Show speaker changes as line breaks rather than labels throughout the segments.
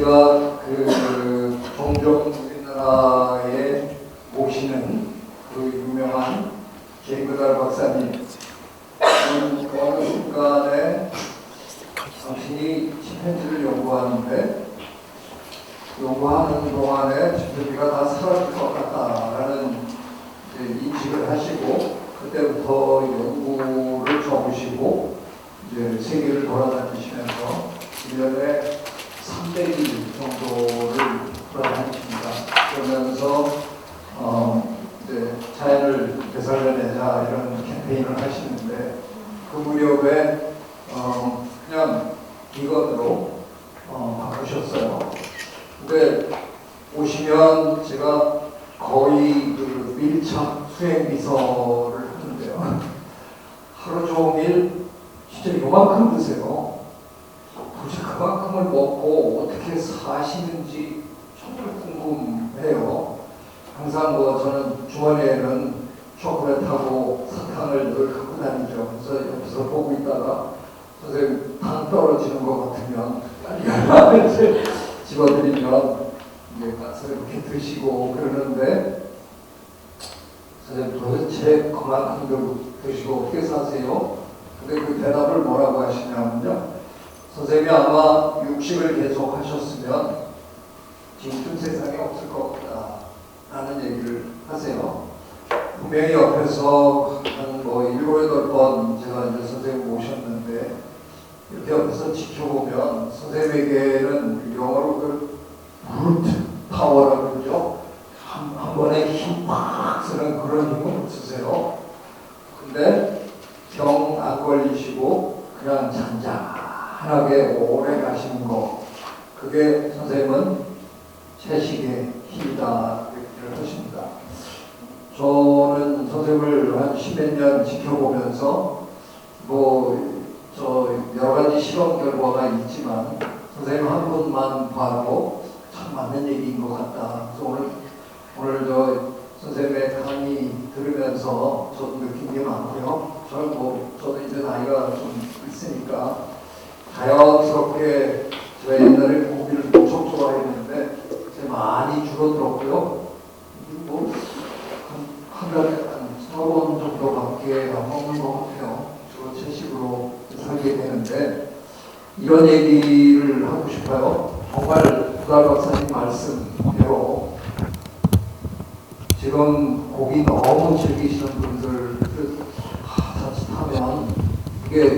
제가 종종 우리나라에 모시는 그 유명한 제이거달 박사님, 어느 순간에 당신이 침팬지를 연구하는데 연구하는 동안에 침팬지가 다 사라질 것 같다라는 인식을 하시고 그때부터 연구를 접으시고 이제 세계를 돌아다니시면서 1년에 300일 정도를 돌아다니십니다. 그러면서 이제 자연을 되살려내자 이런 캠페인을 하시는데 그 무렵에 그냥 비건으로 바꾸셨어요. 근데 오시면 제가 거의 그 밀착 수행 비서를 하는데요. 하루 종일 진짜 요만큼 드세요. 도대체 그만큼을 먹고 어떻게 사시는지 정말 궁금해요. 항상 저는 주머니에는 초콜릿하고 사탕을 늘 갖고 다니죠. 그래서 옆에서 보고 있다가 선생님 당 떨어지는 것 같으면 빨리 이제 집어드리면 이제 가서 이렇게 드시고 그러는데 선생님 도대체 그만큼 드시고 어떻게 사세요? 근데 그 대답을 뭐라고 하시냐면요. 선생님이 아마 육식을 계속 하셨으면 지금 세상에 없을 것 같다라는 얘기를 하세요. 분명히 옆에서 한 7, 8번 제가 이제 선생님 모셨는데 이렇게 옆에서 지켜보면 선생님에게는 영어로 그 브루트 파워라고 그러죠. 한 번에 힘 팍 쓰는 그런 힘은 없으세요. 근데 병 안 걸리시고 그냥 잔잔하게 오래 가시는 거, 그게 선생님은 채식의 힘이다 이렇게 하십니다. 저는 선생님을 한 10몇 년 지켜보면서 여러 가지 실험 결과가 있지만 선생님 한 분만 봐도 참 맞는 얘기인 것 같다. 그래서 오늘 선생님의 강의 들으면서 저도 느낀 게 많고요. 저도 이제 나이가 좀 있으니까 자연스럽게 제가 옛날에 고기를 엄청 좋아했는데 이제 많이 줄어들었고요. 한 달에 한 4번 정도밖에 안 먹는 것 같아요. 주로 채식으로 살게 되는데 이런 얘기를 하고 싶어요. 정말 구달 박사님 말씀대로 지금 고기 너무 즐기시는 분들 자칫하면 이게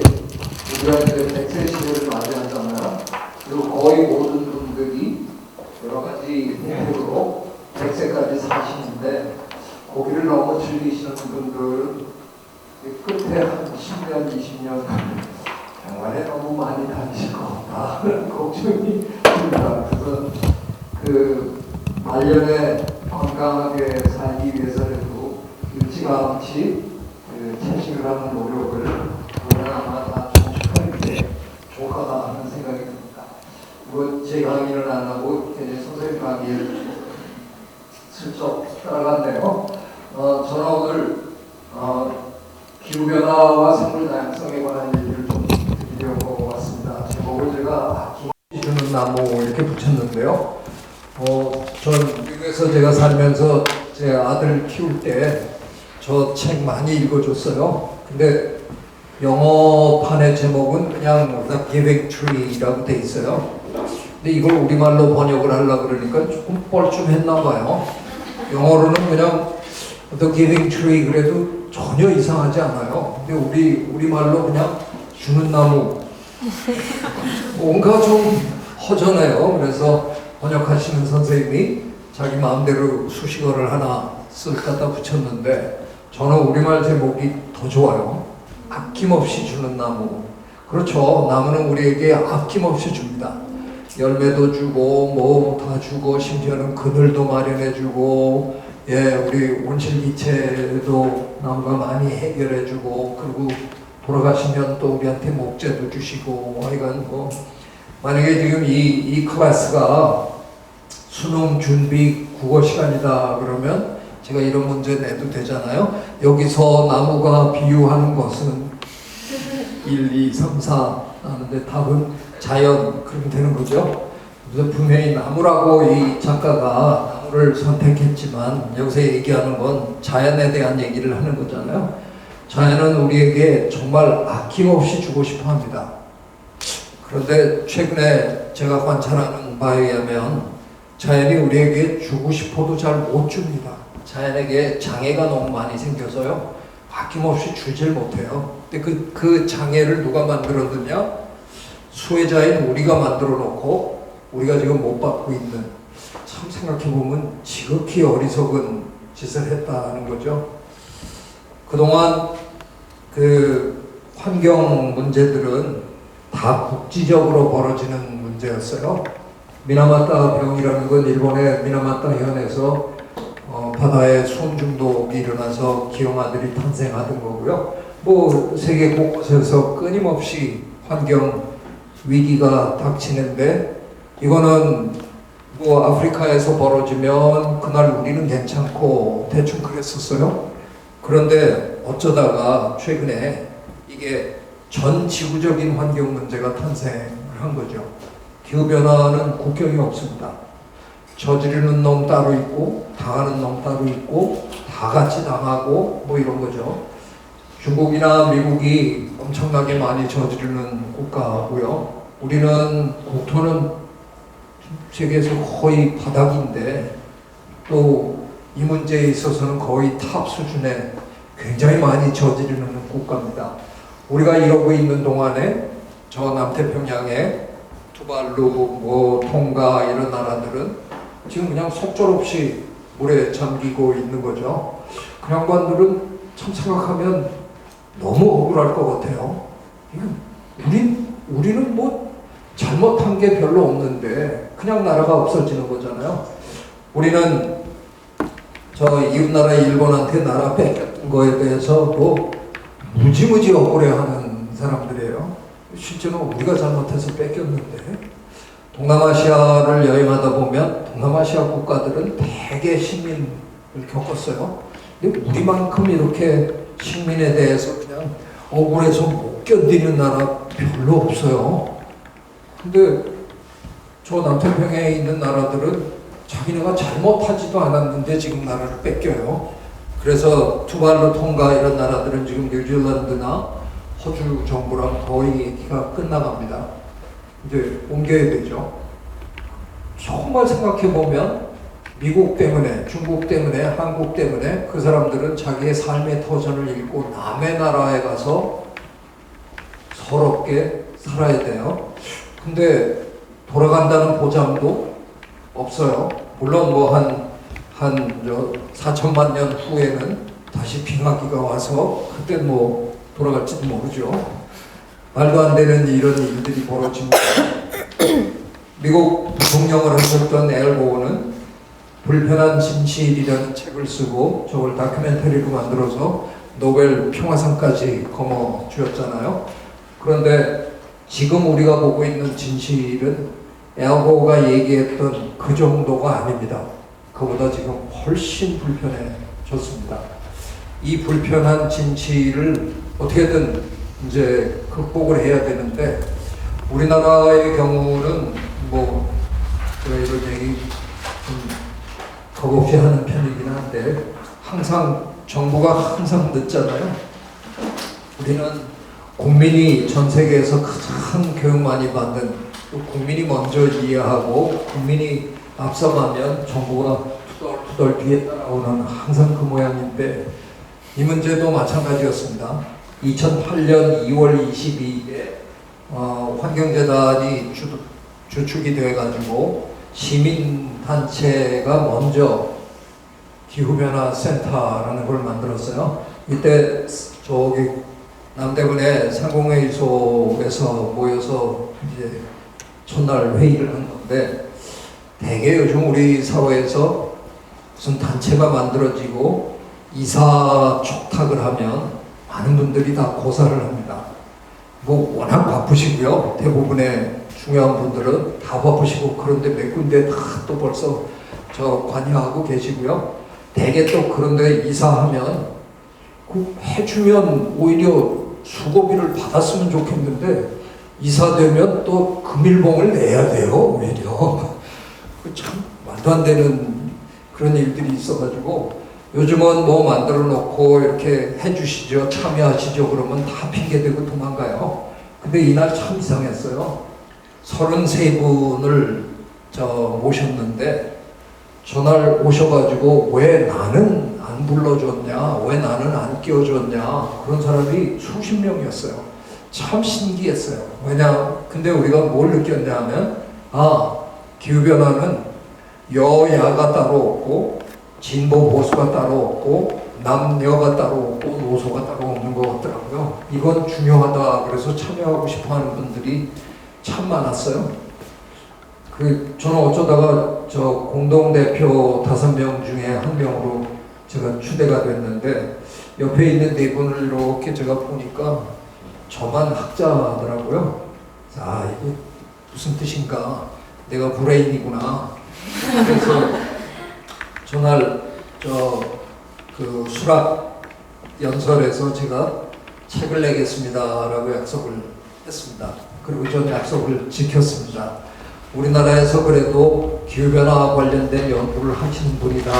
우리가 이제 100세 시대를 맞이하잖아요. 그리고 거의 모든 분들이 여러 가지 행태로 100세까지 사시는데 고기를 너무 즐기시는 분들은 끝에 한 10년, 20년 병원에 너무 많이 다니실 것 같다는 걱정이 듭니다. 그래서 말년에 건강하게 살기 위해서라도 일찌감치 채식을 하는 노력을 우리는 아마 다 종식하는 게 좋겠다 하는 생각이 듭니다. 제 강의는 안 하고 선생님 강의를 슬쩍 따라갔네요. 저는 오늘 기후변화와 생물 다양성에 관한 얘기를 좀 드리려고 왔습니다. 제목을 제가 주는 나무 이렇게 붙였는데요. 전 미국에서 제가 살면서 제 아들 키울 때 저 책 많이 읽어줬어요. 근데 영어판의 제목은 그냥 The Giving Tree라고 돼 있어요. 근데 이걸 우리말로 번역을 하려고 그러니까 조금 뻘쭘했나 봐요. 영어로는 그냥 The Giving Tree 그래도 전혀 이상하지 않아요. 근데 우리말로 그냥 주는 나무 뭔가 좀 허전해요. 그래서 번역하시는 선생님이 자기 마음대로 수식어를 하나 쓸 갖다 붙였는데 저는 우리말 제목이 더 좋아요. 아낌없이 주는 나무. 그렇죠. 나무는 우리에게 아낌없이 줍니다. 열매도 주고 다 주고 심지어는 그늘도 마련해주고 우리 온실기체도 나무가 많이 해결해주고 그리고 돌아가시면 또 우리한테 목재도 주시고 하여간 만약에 지금 이 클래스가 수능 준비 국어 시간이다 그러면 제가 이런 문제 내도 되잖아요. 여기서 나무가 비유하는 것은 1, 2, 3, 4 하는데 답은 자연 그러면 되는 거죠. 그래서 분명히 나무라고 이 작가가 나무를 선택했지만 여기서 얘기하는 건 자연에 대한 얘기를 하는 거잖아요. 자연은 우리에게 정말 아낌없이 주고 싶어 합니다. 그런데 최근에 제가 관찰하는 바에 의하면 자연이 우리에게 주고 싶어도 잘 못 줍니다. 자연에게 장애가 너무 많이 생겨서요. 아낌없이 주질 못해요. 근데 그 장애를 누가 만들었느냐? 수혜자인 우리가 만들어 놓고 우리가 지금 못 받고 있는, 참 생각해보면 지극히 어리석은 짓을 했다는 거죠. 그동안 그 환경 문제들은 다 국지적으로 벌어지는 문제였어요. 미나마타 병이라는 건 일본의 미나마타 현에서 바다에 수온 중독이 일어나서 기형아들이 탄생하던 거고요. 뭐 세계 곳곳에서 끊임없이 환경 위기가 닥치는데, 이거는 뭐 아프리카에서 벌어지면 그날 우리는 괜찮고 대충 그랬었어요. 그런데 어쩌다가 최근에 이게 전 지구적인 환경 문제가 탄생을 한 거죠. 기후변화는 국경이 없습니다. 저지르는 놈 따로 있고 당하는 놈 따로 있고 다 같이 당하고 뭐 이런 거죠. 중국이나 미국이 엄청나게 많이 저지르는 국가고요. 우리는 국토는 세계에서 거의 바닥인데 또 이 문제에 있어서는 거의 탑 수준에 굉장히 많이 저지르는 국가입니다. 우리가 이러고 있는 동안에 저 남태평양에 투발루, 뭐 통가 이런 나라들은 지금 그냥 속절없이 물에 잠기고 있는 거죠. 그 양반들은 참 생각하면 너무 억울할 것 같아요. 우리는 뭐 잘못한 게 별로 없는데 그냥 나라가 없어지는 거잖아요. 우리는 저 이웃나라 일본한테 나라 뺏겼던 거에 대해서 뭐 무지무지 억울해하는 사람들이에요. 실제로 우리가 잘못해서 뺏겼는데, 동남아시아를 여행하다 보면 동남아시아 국가들은 대개 식민을 겪었어요. 근데 우리만큼 이렇게 식민에 대해서 그냥 억울해서 못 견디는 나라 별로 없어요. 근데 저 남태평양에 있는 나라들은 자기네가 잘못하지도 않았는데 지금 나라를 뺏겨요. 그래서 투발루, 통가 이런 나라들은 지금 뉴질랜드나 호주 정부랑 거의 얘기가 끝나갑니다. 이제 옮겨야 되죠. 정말 생각해보면 미국 때문에, 중국 때문에, 한국 때문에 그 사람들은 자기의 삶의 터전을 잃고 남의 나라에 가서 서럽게 살아야 돼요. 근데 돌아간다는 보장도 없어요. 물론 뭐 한 4천만 년 후에는 다시 빙하기가 와서 그때 뭐 돌아갈지도 모르죠. 말도 안 되는 이런 일들이 벌어집니다. 미국 부통령을 하셨던 엘 고어는 불편한 진실이라는 책을 쓰고 저걸 다큐멘터리로 만들어서 노벨 평화상까지 거머쥐었잖아요. 그런데 지금 우리가 보고 있는 진실은 엘 고어가 얘기했던 그 정도가 아닙니다. 그보다 지금 훨씬 불편해졌습니다. 이 불편한 진실을 어떻게든 이제 극복을 해야 되는데, 우리나라의 경우는 뭐 제가 이런 얘기 좀 겁없이 하는 편이긴 한데, 항상 정부가 항상 늦잖아요. 우리는 국민이 전 세계에서 가장 교육 많이 받는, 또 국민이 먼저 이해하고 국민이 앞서가면 정부가 투덜투덜 뒤에 따라오는 항상 그 모양인데, 이 문제도 마찬가지였습니다. 2008년 2월 22일에 환경재단이 주축이 돼가지고 시민단체가 먼저 기후변화센터라는 걸 만들었어요. 이때 저기 남대문의 상공회의소에서 모여서 이제 첫날 회의를 한 건데, 대개 요즘 우리 사회에서 무슨 단체가 만들어지고 이사 촉탁을 하면 많은 분들이 다 고사를 합니다. 뭐 워낙 바쁘시고요. 대부분의 중요한 분들은 다 바쁘시고, 그런데 몇 군데 다 또 벌써 저 관여하고 계시고요. 대개 또 그런데 이사하면 그 해주면 오히려 수고비를 받았으면 좋겠는데 이사되면 또 금일봉을 내야 돼요, 오히려. 참 말도 안 되는 그런 일들이 있어가지고 요즘은 뭐 만들어 놓고 이렇게 해주시죠, 참여하시죠 그러면 다 핑계대고 도망가요. 근데 이날 참 이상했어요. 33분을 모셨는데 전날 오셔가지고 왜 나는 안 불러줬냐, 왜 나는 안 끼워줬냐, 그런 사람이 수십 명이었어요. 참 신기했어요. 근데 우리가 뭘 느꼈냐면, 기후변화는 여야가 따로 없고, 진보 보수가 따로 없고, 남녀가 따로 없고, 노소가 따로 없는 것 같더라고요. 이건 중요하다. 그래서 참여하고 싶어 하는 분들이 참 많았어요. 저는 어쩌다가 공동대표 5명 중에 1명으로 제가 추대가 됐는데, 옆에 있는 네 분을 이렇게 제가 보니까 저만 학자더라고요. 이게 무슨 뜻인가? 내가 브레인이구나. 그래서 전날 수락 연설에서 제가 책을 내겠습니다라고 약속을 했습니다. 그리고 전 약속을 지켰습니다. 우리나라에서 그래도 기후변화 관련된 연구를 하시는 분이다.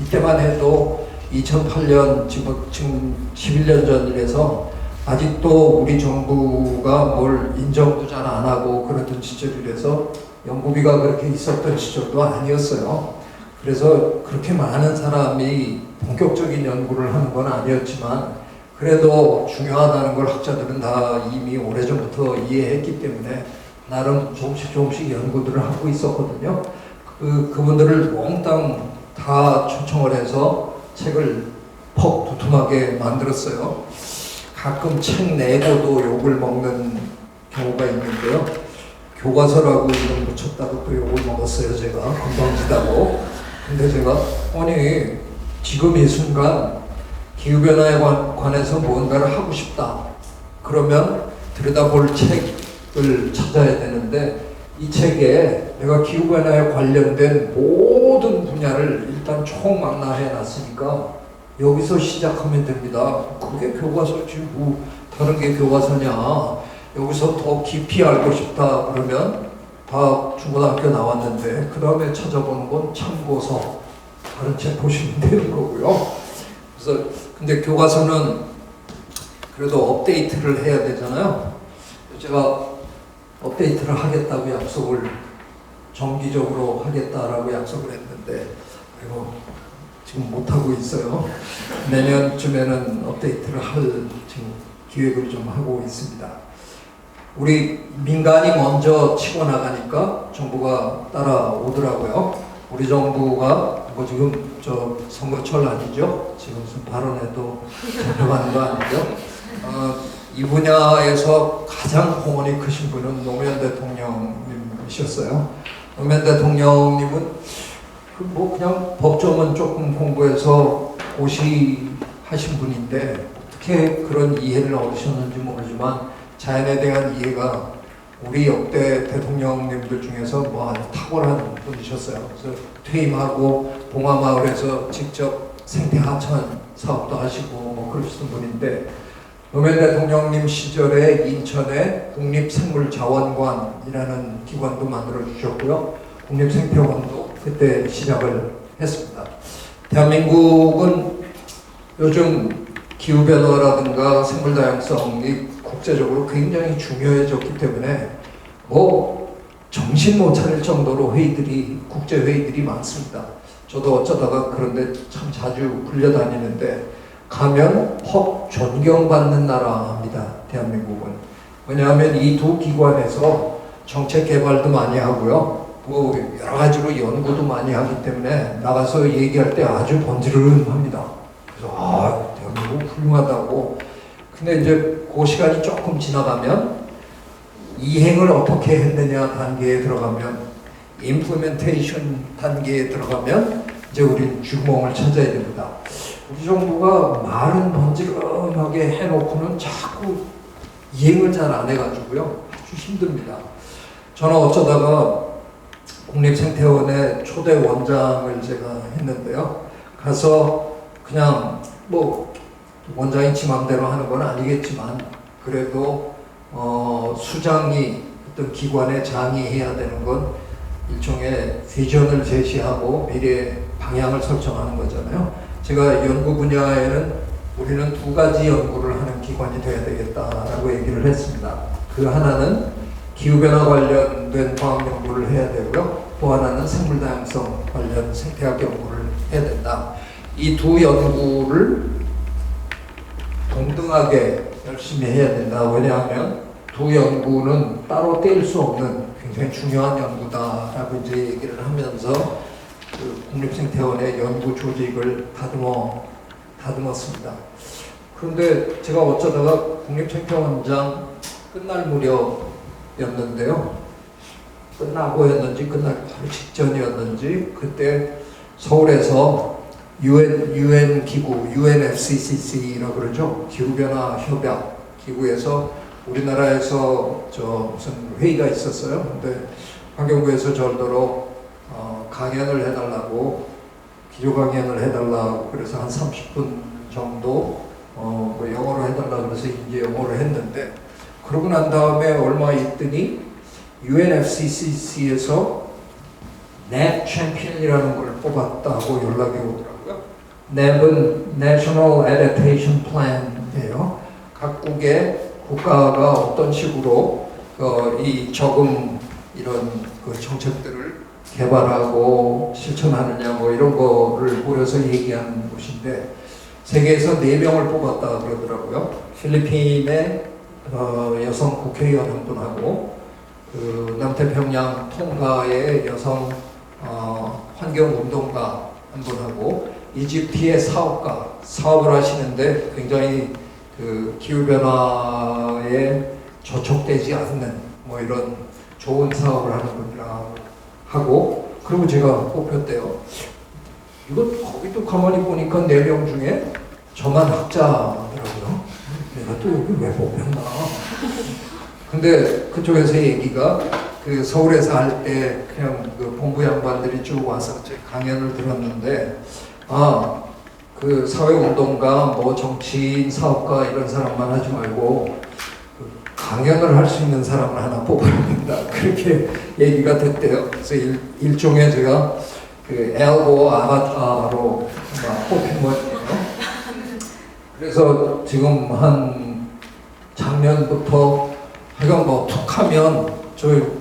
이때만 해도 2008년, 지금 11년 전이라서 아직도 우리 정부가 뭘 인정도 잘 안 하고 그러던 시절이라서 연구비가 그렇게 있었던 시절도 아니었어요. 그래서 그렇게 많은 사람이 본격적인 연구를 하는 건 아니었지만 그래도 중요하다는 걸 학자들은 다 이미 오래전부터 이해했기 때문에 나름 조금씩 연구들을 하고 있었거든요. 그분들을 몽땅 다 초청을 해서 책을 퍽 두툼하게 만들었어요. 가끔 책 내고도 욕을 먹는 경우가 있는데요. 교과서라고 이름 붙였다고 또 욕을 먹었어요. 제가 건방지다고. 근데 제가 아니 지금 이 순간 기후변화에 관해서 무언가를 하고 싶다. 그러면 들여다볼 책을 찾아야 되는데 이 책에 내가 기후변화에 관련된 모든 분야를 일단 총망라해 놨으니까 여기서 시작하면 됩니다. 그게 교과서지 뭐 다른 게 교과서냐. 여기서 더 깊이 알고 싶다 그러면 다 중고등학교 나왔는데 그 다음에 찾아보는 건 참고서 다른 책 보시면 되는 거고요. 그래서 근데 교과서는 그래도 업데이트를 해야 되잖아요. 제가 업데이트를 하겠다고 약속을 정기적으로 하겠다라고 약속을 했는데 지금 못하고 있어요. 내년쯤에는 업데이트를 할 지금 기획을 좀 하고 있습니다. 우리 민간이 먼저 치고 나가니까 정부가 따라오더라고요. 우리 정부가 지금 선거철 아니죠? 지금 무슨 발언해도 잡혀가는 거 아니죠? 이 분야에서 가장 공헌이 크신 분은 노무현 대통령님이셨어요. 노무현 대통령님은 그냥 법조문 조금 공부해서 고시하신 분인데 어떻게 그런 이해를 얻으셨는지 모르지만 자연에 대한 이해가 우리 역대 대통령님들 중에서 아주 탁월한 분이셨어요. 그래서 퇴임하고 봉화마을에서 직접 생태 하천 사업도 하시고 그러시던 분인데 노무현 대통령님 시절에 인천에 국립생물자원관이라는 기관도 만들어 주셨고요. 국립생태원도 그때 시작을 했습니다. 대한민국은 요즘 기후변화라든가 생물다양성이 국제적으로 굉장히 중요해졌기 때문에 정신 못 차릴 정도로 국제회의들이 많습니다. 저도 어쩌다가 그런데 참 자주 불려다니는데 가면 존경받는 나라입니다. 대한민국은. 왜냐하면 이 두 기관에서 정책 개발도 많이 하고요. 여러 가지로 연구도 많이 하기 때문에 나가서 얘기할 때 아주 번지르르합니다. 그래서 대한민국 훌륭하다고. 근데 이제 그 시간이 조금 지나가면 이행을 어떻게 했느냐 단계에 들어가면 임플리멘테이션 단계에 들어가면 이제 우리는 주공을 찾아야 됩니다. 우리 정부가 말은 번지르르하게 해놓고는 자꾸 이행을 잘 안 해가지고요. 아주 힘듭니다. 저는 어쩌다가 국립생태원의 초대 원장을 제가 했는데요. 가서 그냥 원장이 지 맘대로 하는 건 아니겠지만 그래도 수장이 어떤 기관의 장이 해야 되는 건 일종의 비전을 제시하고 미래 방향을 설정하는 거잖아요. 제가 연구 분야에는 우리는 두 가지 연구를 하는 기관이 돼야 되겠다라고 얘기를 했습니다. 그 하나는 기후변화 관련된 과학 연구를 해야 되고요. 또 하나는 생물 다양성 관련 생태학 연구를 해야 된다. 이 두 연구를 동등하게 열심히 해야 된다. 왜냐하면 두 연구는 따로 뗄 수 없는 굉장히 중요한 연구다라고 이제 얘기를 하면서 그 국립생태원의 연구 조직을 다듬었습니다. 그런데 제가 어쩌다가 국립생태원장 끝날 무렵이었는데요. 끝나고였는지 끝나기 바로 직전이었는지 그때 서울에서 UN 기구, UNFCCC라고 그러죠. 기후변화 협약 기구에서 우리나라에서 무슨 회의가 있었어요. 근데 환경부에서 저더러 강연을 해달라고, 기조 강연을 해달라고 그래서 한 30분 정도 영어로 해달라고 그래서 이제 영어로 했는데, 그러고 난 다음에 얼마 있더니 UNFCCC에서 냅 챔피언이라는 걸 뽑았다고 연락이 오더라고요. 냅은 National Adaptation Plan이에요. 각국의 국가가 어떤 식으로 이 적응 이런 그 정책들을 개발하고 실천하느냐 뭐 이런 거를 모여서 얘기하는 곳인데, 세계에서 4명을 뽑았다 그러더라고요. 필리핀의 여성 국회의원 한 분하고, 그 남태평양 통가의 여성 환경운동가 한 분하고, 이집트의 사업을 하시는데 굉장히 그 기후변화에 저촉되지 않는 뭐 이런 좋은 사업을 하는 분이라고 하고, 그리고 제가 뽑혔대요. 이거 거기도 가만히 보니까 4명 중에 저만 학자더라고요. 내가 또 여기 왜 뽑혔나. 근데 그쪽에서 얘기가 그 서울에서 할 때 그냥 그 본부 양반들이 쭉 와서 강연을 들었는데, 그 사회운동가, 뭐 정치인, 사업가 이런 사람만 하지 말고 그 강연을 할 수 있는 사람을 하나 뽑아야 된다. 그렇게 얘기가 됐대요. 그래서 일종의 제가 그 엘보 아바타로 뽑힌 거예요. 그래서 지금 한 작년부터 하여간 뭐 툭하면 그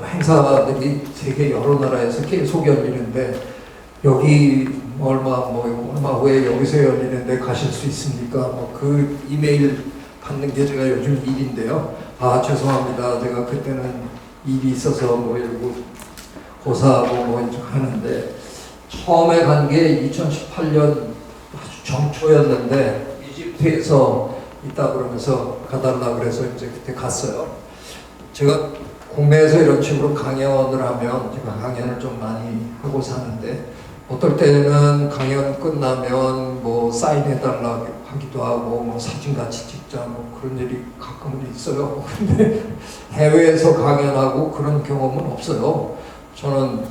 행사들이 세계 여러 나라에서 계속 열리는데, 여기 얼마 후에 여기서 열리는데 가실 수 있습니까? 뭐 그 이메일 받는 게 제가 요즘 일인데요. 죄송합니다. 제가 그때는 일이 있어서 뭐 이러고 고사하고 뭐 하는데, 처음에 간 게 2018년 아주 정초였는데 이집트에서 있다 그러면서 가달라 그래서 이제 그때 갔어요. 제가 국내에서 이런 식으로 강연을 하면 제가 강연을 좀 많이 하고 사는데, 어떨 때는 강연 끝나면 뭐 사인해달라 하기도 하고 뭐 사진 같이 찍자 뭐 그런 일이 가끔은 있어요. 근데 해외에서 강연하고 그런 경험은 없어요. 저는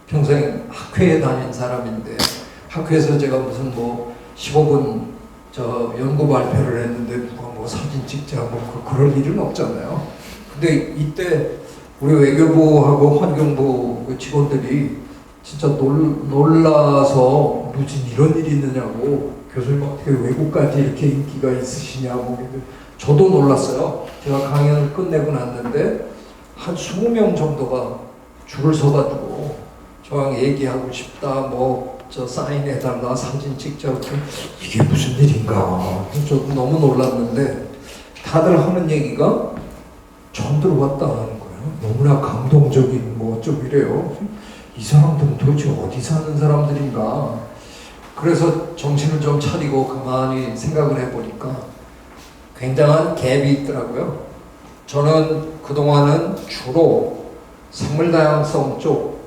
평생 학회에 다닌 사람인데, 학회에서 제가 무슨 뭐 15분 연구 발표를 했는데 누가 뭐 사진 찍자 뭐 그럴 일은 없잖아요. 근데 이때 우리 외교부하고 환경부 그 직원들이 진짜 놀라서 무슨 이런 일이 있느냐고, 교수님 어떻게 외국까지 이렇게 인기가 있으시냐고. 저도 놀랐어요. 제가 강연을 끝내고 났는데 한 20명 정도가 줄을 서가지고 저랑 얘기하고 싶다, 뭐 사인해달라, 사진 찍자. 이게 무슨 일인가. 저도 너무 놀랐는데, 다들 하는 얘기가 처음 들어봤다는 거예요. 너무나 감동적인 뭐 어쩌고 이래요. 이 사람들은 도대체 어디 사는 사람들인가. 그래서 정신을 좀 차리고 가만히 생각을 해보니까 굉장한 갭이 있더라고요. 저는 그동안은 주로 생물 다양성 쪽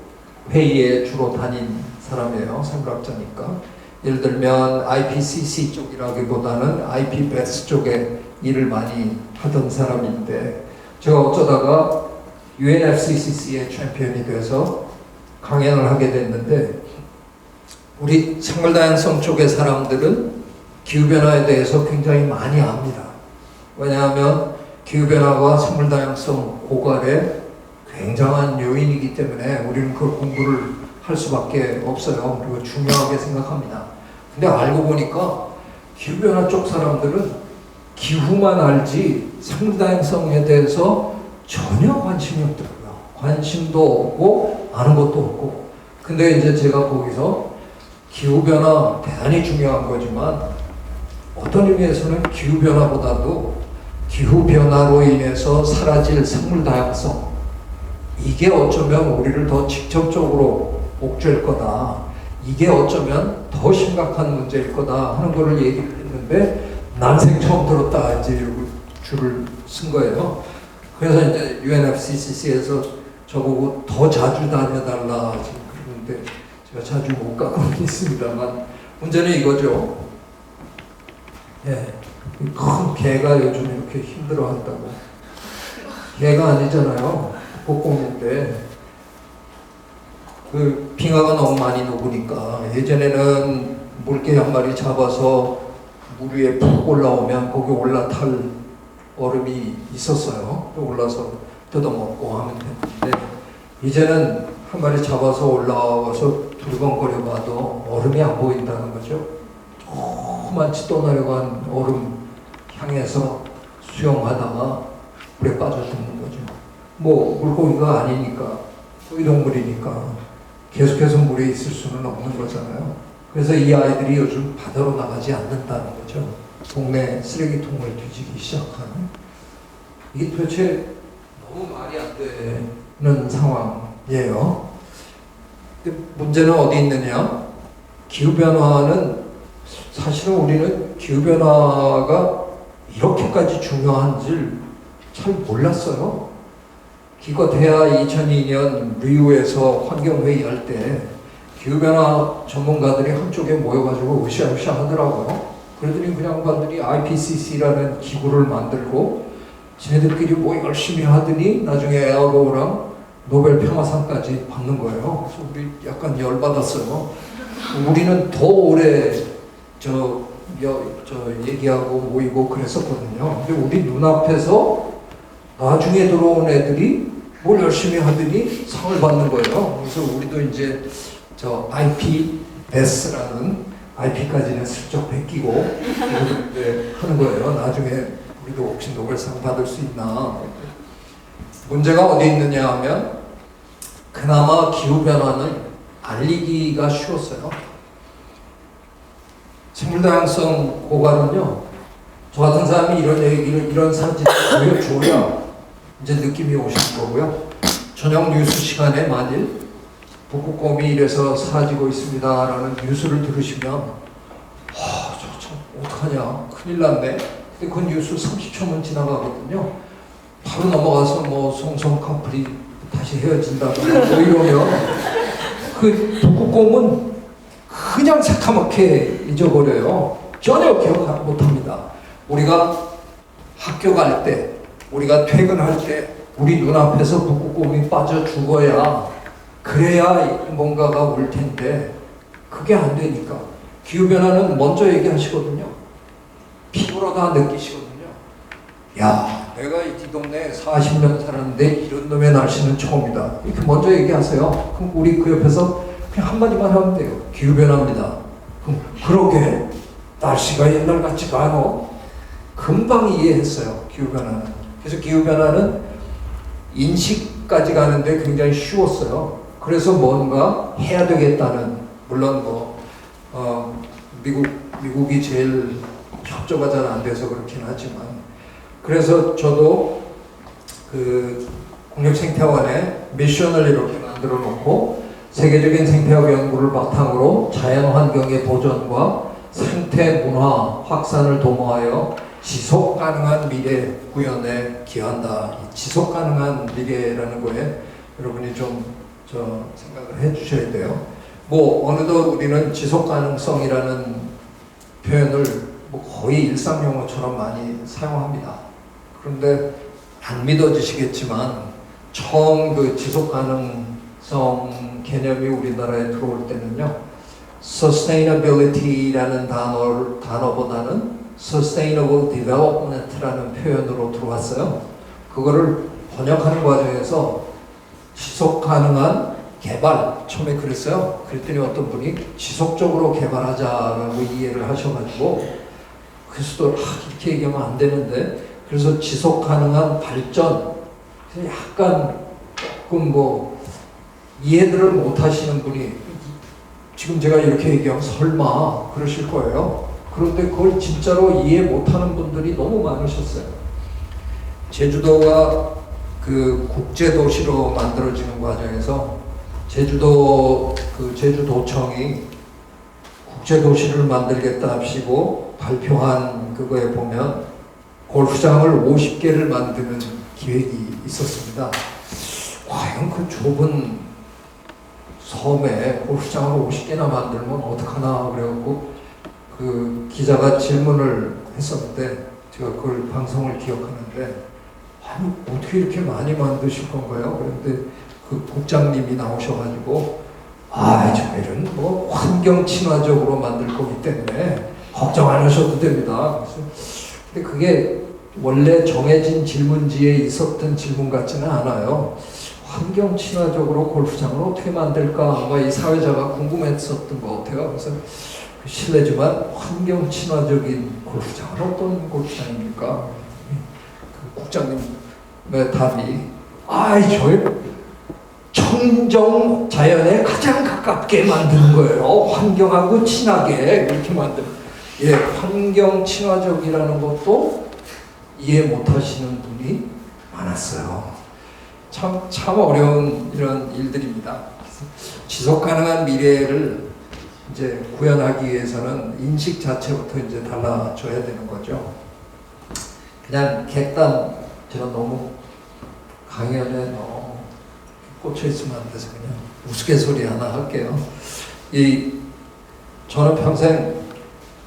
회의에 주로 다닌 사람이에요. 생물학자니까. 예를 들면 IPCC 쪽이라기보다는 IPBES 쪽에 일을 많이 하던 사람인데, 제가 어쩌다가 UNFCCC의 챔피언이 돼서 강연을 하게 됐는데, 우리 생물 다양성 쪽의 사람들은 기후변화에 대해서 굉장히 많이 압니다. 왜냐하면 기후변화가 생물다양성 고갈의 굉장한 요인이기 때문에 우리는 그 공부를 할 수밖에 없어요. 그리고 중요하게 생각합니다. 근데 알고 보니까 기후변화 쪽 사람들은 기후만 알지 생물다양성에 대해서 전혀 관심이 없더라고요. 관심도 없고 아는 것도 없고. 근데 이제 제가 거기서 기후변화 대단히 중요한 거지만 어떤 의미에서는 기후변화보다도 기후변화로 인해서 사라질 생물다양성, 이게 어쩌면 우리를 더 직접적으로 옥죄일 거다. 이게 어쩌면 더 심각한 문제일 거다 하는 거를 얘기를 했는데 난생 처음 들었다 이제 이러고 줄을 쓴 거예요. 그래서 이제 UNFCCC에서 저보고 더 자주 다녀달라 지금 그러는데 제가 자주 못 가고는 있습니다만 문제는 이거죠. 예, 큰 개가 요즘 이렇게 힘들어한다고. 개가 아니잖아요. 복공인데 그 빙하가 너무 많이 녹으니까 예전에는 물개 한 마리 잡아서 물 위에 푹 올라오면 거기 올라탈 얼음이 있었어요. 올라서 뜯어먹고 하면 되는데 이제는 한 마리 잡아서 올라와서 두리번거려 봐도 얼음이 안 보인다는 거죠. 조그만치 떠내려간 얼음 향해서 수영하다가 물에 빠져 죽는 거죠. 뭐 물고기가 아니니까 포유동물이니까 계속해서 물에 있을 수는 없는 거잖아요. 그래서 이 아이들이 요즘 바다로 나가지 않는다는 거죠. 동네 쓰레기통을 뒤지기 시작하는. 이게 도대체 너무 말이 안 되는 상황이에요. 근데 문제는 어디 있느냐? 기후변화는 사실은 우리는 기후변화가 이렇게까지 중요한지를 잘 몰랐어요. 기껏해야 2002년 리우에서 환경회의 할 때 기후변화 전문가들이 한쪽에 모여가지고 으쌰으쌰 하더라고요. 그러더니 그 양반들이 IPCC라는 기구를 만들고 지네들끼리 뭐 열심히 하더니 나중에 에어로랑 노벨 평화상까지 받는 거예요. 그래서 우리 약간 열받았어요. 우리는 더 오래 저 얘기하고 모이고 그랬었거든요. 근데 우리 눈앞에서 나중에 들어온 애들이 뭘 열심히 하더니 상을 받는 거예요. 그래서 우리도 이제 저 IPS라는 IP까지는 슬쩍 베끼고 하는 거예요. 나중에 우리도 혹시 노벨상 받을 수 있나. 문제가 어디 있느냐 하면 그나마 기후변화는 알리기가 쉬웠어요. 생물다양성 고갈은요, 저 같은 사람이 이런 얘기를, 이런 사진을 보여줘야 이제 느낌이 오시는 거고요. 저녁 뉴스 시간에 만일 북극곰이 이래서 사라지고 있습니다라는 뉴스를 들으시면 저 참 어떡하냐, 큰일 났네. 근데 그 뉴스 30초만 지나가거든요. 바로 넘어가서 뭐 송송 커플이 다시 헤어진다거나 뭐 이러면 그 북극곰은 그냥 새카맣게 잊어버려요. 전혀 기억 못합니다. 우리가 학교 갈 때, 우리가 퇴근할 때 우리 눈앞에서 북극곰이 빠져 죽어야 그래야 뭔가가 올 텐데 그게 안 되니까 기후변화는 먼저 얘기하시거든요. 피부로 다 느끼시거든요. 야, 내가 이 동네에 40년 살았는데 이런 놈의 날씨는 처음이다. 이렇게 먼저 얘기하세요. 그럼 우리 그 옆에서 그냥 한마디만 하면 돼요. 기후변화입니다. 그럼 그러게 날씨가 옛날 같지가 않아. 금방 이해했어요. 기후변화는. 그래서 기후변화는 인식까지 가는데 굉장히 쉬웠어요. 그래서 뭔가 해야 되겠다는, 물론 미국이 제일 협조가 잘 안 돼서 그렇긴 하지만, 그래서 저도 그 국립생태원에 미션을 이렇게 만들어 놓고 세계적인 생태학 연구를 바탕으로 자연환경의 보존과 생태 문화 확산을 도모하여 지속 가능한 미래 구현에 기여한다. 지속 가능한 미래라는 거에 여러분이 좀 생각을 해 주셔야 돼요. 뭐 어느덧 우리는 지속 가능성이라는 표현을 뭐 거의 일상 용어처럼 많이 사용합니다. 그런데 안 믿어지시겠지만 처음 그 지속 가능성 개념이 우리나라에 들어올 때는요, sustainability라는 단어보다는 Sustainable Development라는 표현으로 들어왔어요. 그거를 번역하는 과정에서 지속 가능한 개발, 처음에 그랬어요. 그랬더니 어떤 분이 지속적으로 개발하자라고 이해를 하셔가지고, 그래서 또 이렇게 얘기하면 안 되는데, 그래서 지속 가능한 발전, 약간 조금 뭐 이해들을 못 하시는 분이, 지금 제가 이렇게 얘기하면 설마 그러실 거예요. 그런데 그걸 진짜로 이해 못 하는 분들이 너무 많으셨어요. 제주도가 그 국제도시로 만들어지는 과정에서 제주도청이 국제도시를 만들겠다 합시고 발표한 그거에 보면 골프장을 50개를 만드는 기획이 있었습니다. 과연 그 좁은 섬에 골프장을 50개나 만들면 어떡하나 그래갖고 그 기자가 질문을 했었는데, 제가 그걸 방송을 기억하는데, 아니 어떻게 이렇게 많이 만드실 건가요? 그런데 그 국장님이 나오셔가지고, 저희는 뭐 환경 친화적으로 만들 거기 때문에 걱정 안 하셔도 됩니다. 근데 그게 원래 정해진 질문지에 있었던 질문 같지는 않아요. 환경 친화적으로 골프장을 어떻게 만들까 아마 이 사회자가 궁금했었던 것 같아요. 그래서 실례지만 환경 친화적인 골프장은 어떤 골프장입니까? 그 국장님의 답이, 저희 청정 자연에 가장 가깝게 만드는 거예요. 환경하고 친하게 이렇게 만드는. 환경 친화적이라는 것도 이해 못 하시는 분이 많았어요. 참 어려운 이런 일들입니다. 지속 가능한 미래를 이제 구현하기 위해서는 인식 자체부터 이제 달라져야 되는 거죠. 그냥 객단, 제가 너무 강연에 꽂혀 있으면 안 돼서 그냥 우스갯소리 하나 할게요. 저는 평생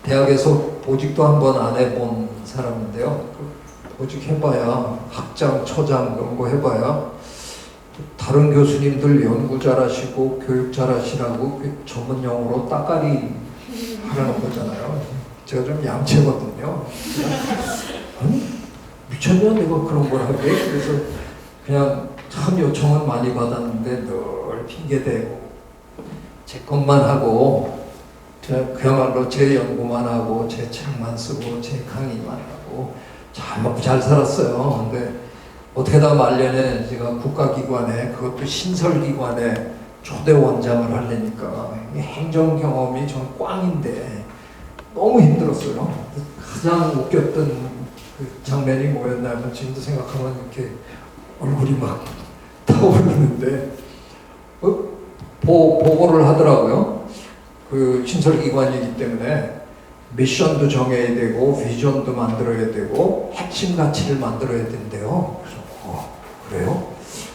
대학에서 보직도 한 번 안 해본 사람인데요. 보직 해봐야 학장, 처장 이런 거 해봐야 다른 교수님들 연구 잘하시고 교육 잘하시라고 전문 용어로 따까리 하라는 거잖아요. 제가 좀 얌체거든요. 아니 미쳤냐 내가 그런 걸 하게. 그래서 그냥 참 요청은 많이 받았는데 늘 핑계대고 제 것만 하고 그야말로 제 연구만 하고 제 책만 쓰고 제 강의만 하고 잘 먹고 잘 살았어요. 근데 어떻게다 말년에 제가 국가기관에, 그것도 신설기관에 초대 원장을 하려니까 행정 경험이 전 꽝인데 너무 힘들었어요. 가장 웃겼던 그 장면이 뭐였냐면, 지금도 생각하면 이렇게 얼굴이 막 타오르는데 보고를 하더라고요. 그 신설기관이기 때문에 미션도 정해야 되고 비전도 만들어야 되고 핵심 가치를 만들어야 된대요. 그래서 그래요?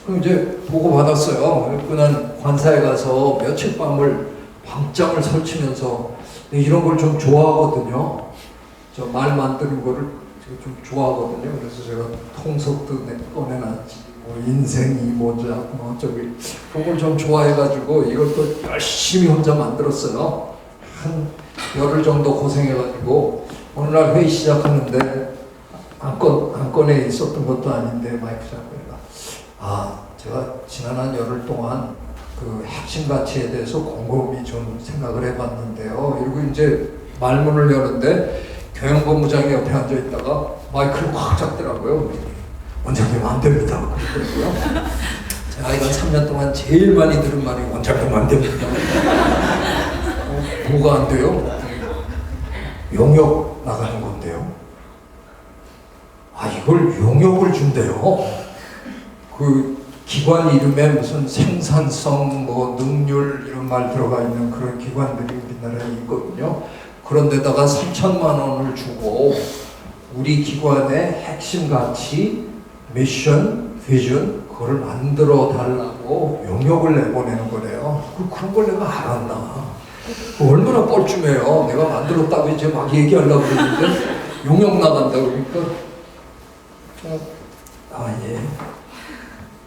그럼 이제 보고 받았어요. 그날 관사에 가서 며칠 밤을 밤잠을 설치면서, 이런 걸 좀 좋아하거든요. 저 말 만드는 거를 좀 좋아하거든요. 그래서 제가 통속도 꺼내놨지, 뭐 인생이 뭐자, 뭐 저기 그런 걸 좀 좋아해가지고 이것도 열심히 혼자 만들었어요. 한 열흘 정도 고생해가지고 어느 날 회의 시작하는데 안건에 있었던 것도 아닌데 마이크 잡고 제가 지난 한 열흘 동안 그 핵심 가치에 대해서 곰곰이 좀 생각을 해봤는데요. 이러고 이제 말문을 여는데 교영본부장이 옆에 앉아 있다가 마이크를 꽉 잡더라고요. 원장님 안 됩니다. 그러고요. 제가 이건 3년 동안 제일 많이 들은 말이 원장님 안 됩니다. 뭐가 안 돼요? 용역 나가는 건데요. 이걸 용역을 준대요. 그 기관 이름에 무슨 생산성, 뭐 능률 이런 말 들어가 있는 그런 기관들이 우리나라에 있거든요. 그런데다가 3천만 원을 주고 우리 기관의 핵심 가치, 미션, 비전 그걸 만들어 달라고 용역을 내보내는 거래요. 그런 걸 내가 알았나? 얼마나 뻘쭘해요. 내가 만들었다고 이제 막 얘기하려고 그러는데 용역 나간다고 그러니까 예.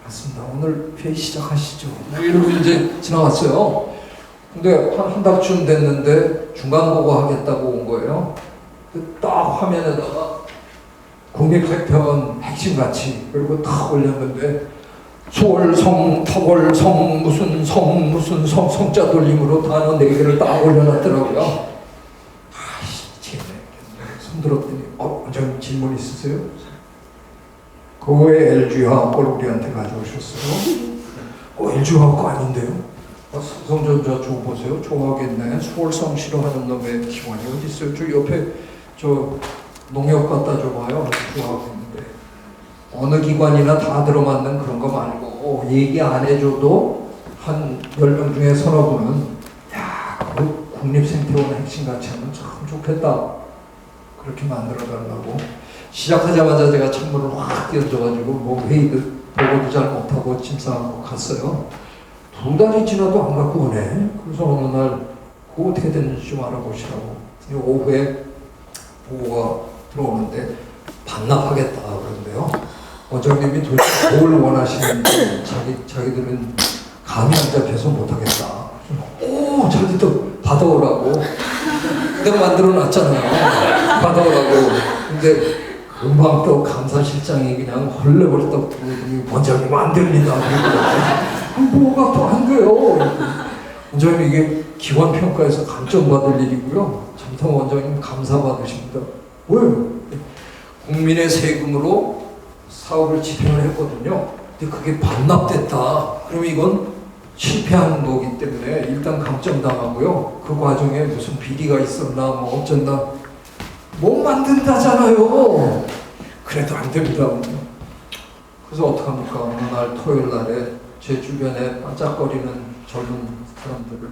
맞습니다. 오늘 회의 시작하시죠. 이러고 이제 지나갔어요. 근데 한 달쯤 됐는데 중간 보고 하겠다고 온 거예요. 그 딱 화면에다가 국립생태원 핵심 가치 그리고 딱 올렸는데 소월성, 터월성, 무슨 성, 무슨 성, 성자 돌림으로 단어 4개를 딱 올려놨더라고요. 미치겠네. 손 들었더니, 원장님 질문 있으세요? 그거 왜 LG화학 걸 우리한테 가져오셨어요? LG화학 거 아닌데요? 삼성전자 줘 보세요. 좋아하겠네. 소월성 싫어하는 놈의 기관이 어디 있어요? 저 옆에 저 농협 갖다 줘봐요. 좋아하겠는데. 어느 기관이나 다 들어맞는 그런 거 말고 얘기 안 해줘도 한 10명 중에 서너 분은 야, 그 국립생태원 핵심 같이 하면 참 좋겠다. 그렇게 만들어달라고. 시작하자마자 제가 찬물을 확 끼얹어가지고 뭐 회의도 보고도 잘 못하고 짐 싸고 갔어요. 2달이 지나도 안 갖고 오네. 그래서 어느 날 그거 어떻게 됐는지 좀 알아보시라고. 오후에 보고가 들어오는데 반납하겠다 그러는데요. 원장님이 도대체 뭘 원하시는지 자기들은 감이 안 잡혀서 못하겠다. 오, 자기도 받아오라고. 내가 만들어 놨잖아요. 받아오라고. 근데 금방 또 감사실장이 그냥 헐레벌떡 들어오더니 원장님 안 됩니다. 뭐가 또 한 거예요. 원장님 이게 기관평가에서 감점받을 일이고요. 잠깐 원장님 감사받으십니다. 왜요? 국민의 세금으로 사업을 집행을 했거든요. 근데 그게 반납됐다. 그럼 이건 실패한 거기 때문에 일단 감점당하고요. 그 과정에 무슨 비리가 있었나 뭐 어쩐다. 못 만든다잖아요. 그래도 안 됩니다. 그래서 어떡합니까? 어느 날 토요일 날에 제 주변에 반짝거리는 젊은 사람들을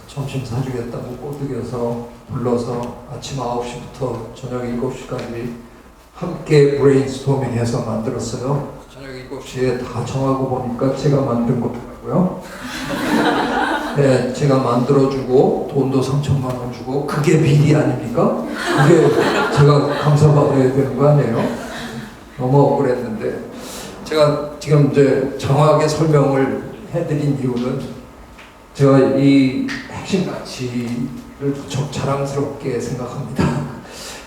점심 사주겠다고 꼬드겨서 불러서 아침 9시부터 저녁 7시까지 함께 브레인스토밍해서 만들었어요. 저녁 7시에 다 정하고 보니까 제가 만든 거더라고요. 네, 제가 만들어주고 돈도 3천만 원 주고 그게 비리 아닙니까? 그게 제가 감사받아야 되는 거 아니에요? 너무 억울했는데 제가 지금 이제 정확하게 설명을 해드린 이유는 제가 이 핵심 가치를 무척 자랑스럽게 생각합니다.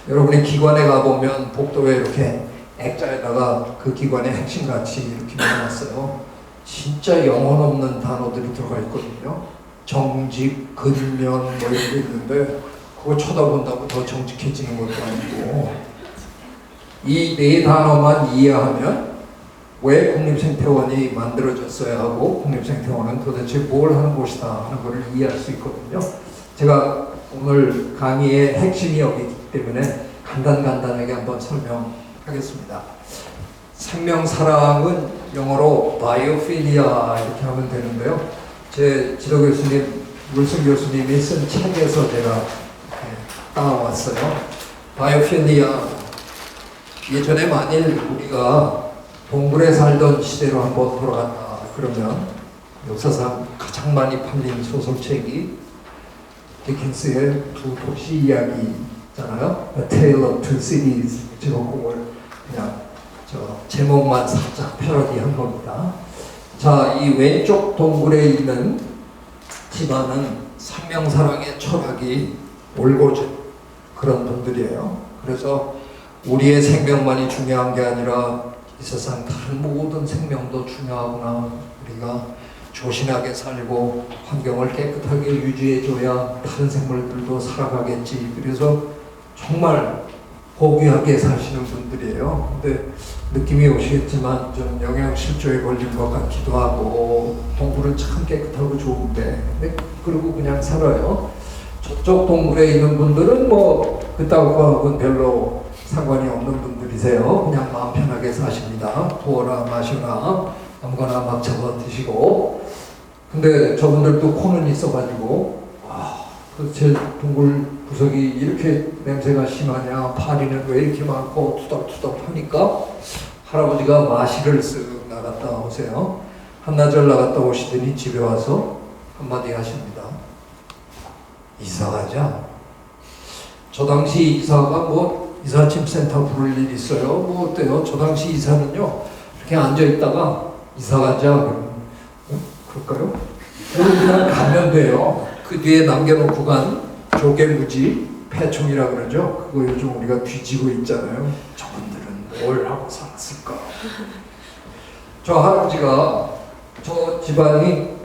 여러분이 기관에 가보면 복도에 이렇게 액자에다가 그 기관의 핵심 가치 이렇게 넣어놨어요. 진짜 영혼 없는 단어들이 들어가 있거든요. 정직, 근면 뭐 이런 게 있는데 그거 쳐다본다고 더 정직해지는 것도 아니고 이 네 단어만 이해하면 왜 국립생태원이 만들어졌어야 하고 국립생태원은 도대체 뭘 하는 곳이다 하는 것을 이해할 수 있거든요. 제가 오늘 강의의 핵심이 여기기 때문에 간단하게 한번 설명하겠습니다. 생명사랑은 영어로 바이오필리아 이렇게 하면 되는데요. 제 지도 교수님, 물승 교수님이 쓴 책에서 제가 따와왔어요. 바이오필리아. 예전에 만일 우리가 동굴에 살던 시대로 한번 돌아갔다 그러면 역사상 가장 많이 팔린 소설책이 디킨스의 두 도시 이야기잖아요. A Tale of Two Cities. 제가 그걸 그냥 제목만 살짝 패러디한 겁니다. 자, 이 왼쪽 동굴에 있는 집안은 생명사랑의 철학이 올곧은 그런 분들이에요. 그래서 우리의 생명만이 중요한 게 아니라 이 세상 다른 모든 생명도 중요하구나. 우리가 조신하게 살고 환경을 깨끗하게 유지해줘야 다른 생물들도 살아가겠지. 그래서 정말 고귀하게 사시는 분들이에요. 근데 느낌이 오시겠지만 좀 영양실조에 걸린 것 같기도 하고 동굴은 참 깨끗하고 좋은데 그리고 그냥 살아요. 저쪽 동굴에 있는 분들은 뭐 그따구하고는 별로 상관이 없는 분들이세요. 그냥 마음 편하게 사십니다. 구워라 마시나 아무거나 막 잡아 드시고. 근데 저분들도 코는 있어가지고 제 동굴 구석이 이렇게 냄새가 심하냐, 파리는 왜 이렇게 많고 투덕투덕 하니까 할아버지가 마실을 쓱 나갔다 오세요. 한나절 나갔다 오시더니 집에 와서 한마디 하십니다. 이사가자. 저 당시 이사가 뭐 이사짐 센터 부를 일 있어요? 뭐 어때요? 저 당시 이사는요 이렇게 앉아있다가 이사가자 그럴까요? 그냥 가면 돼요. 그 뒤에 남겨놓고 간 조개무지 폐총이라 그러죠. 그거 요즘 우리가 뒤지고 있잖아요. 저분들은 뭘 하고 살았을까. 저 할아버지가 저 집안이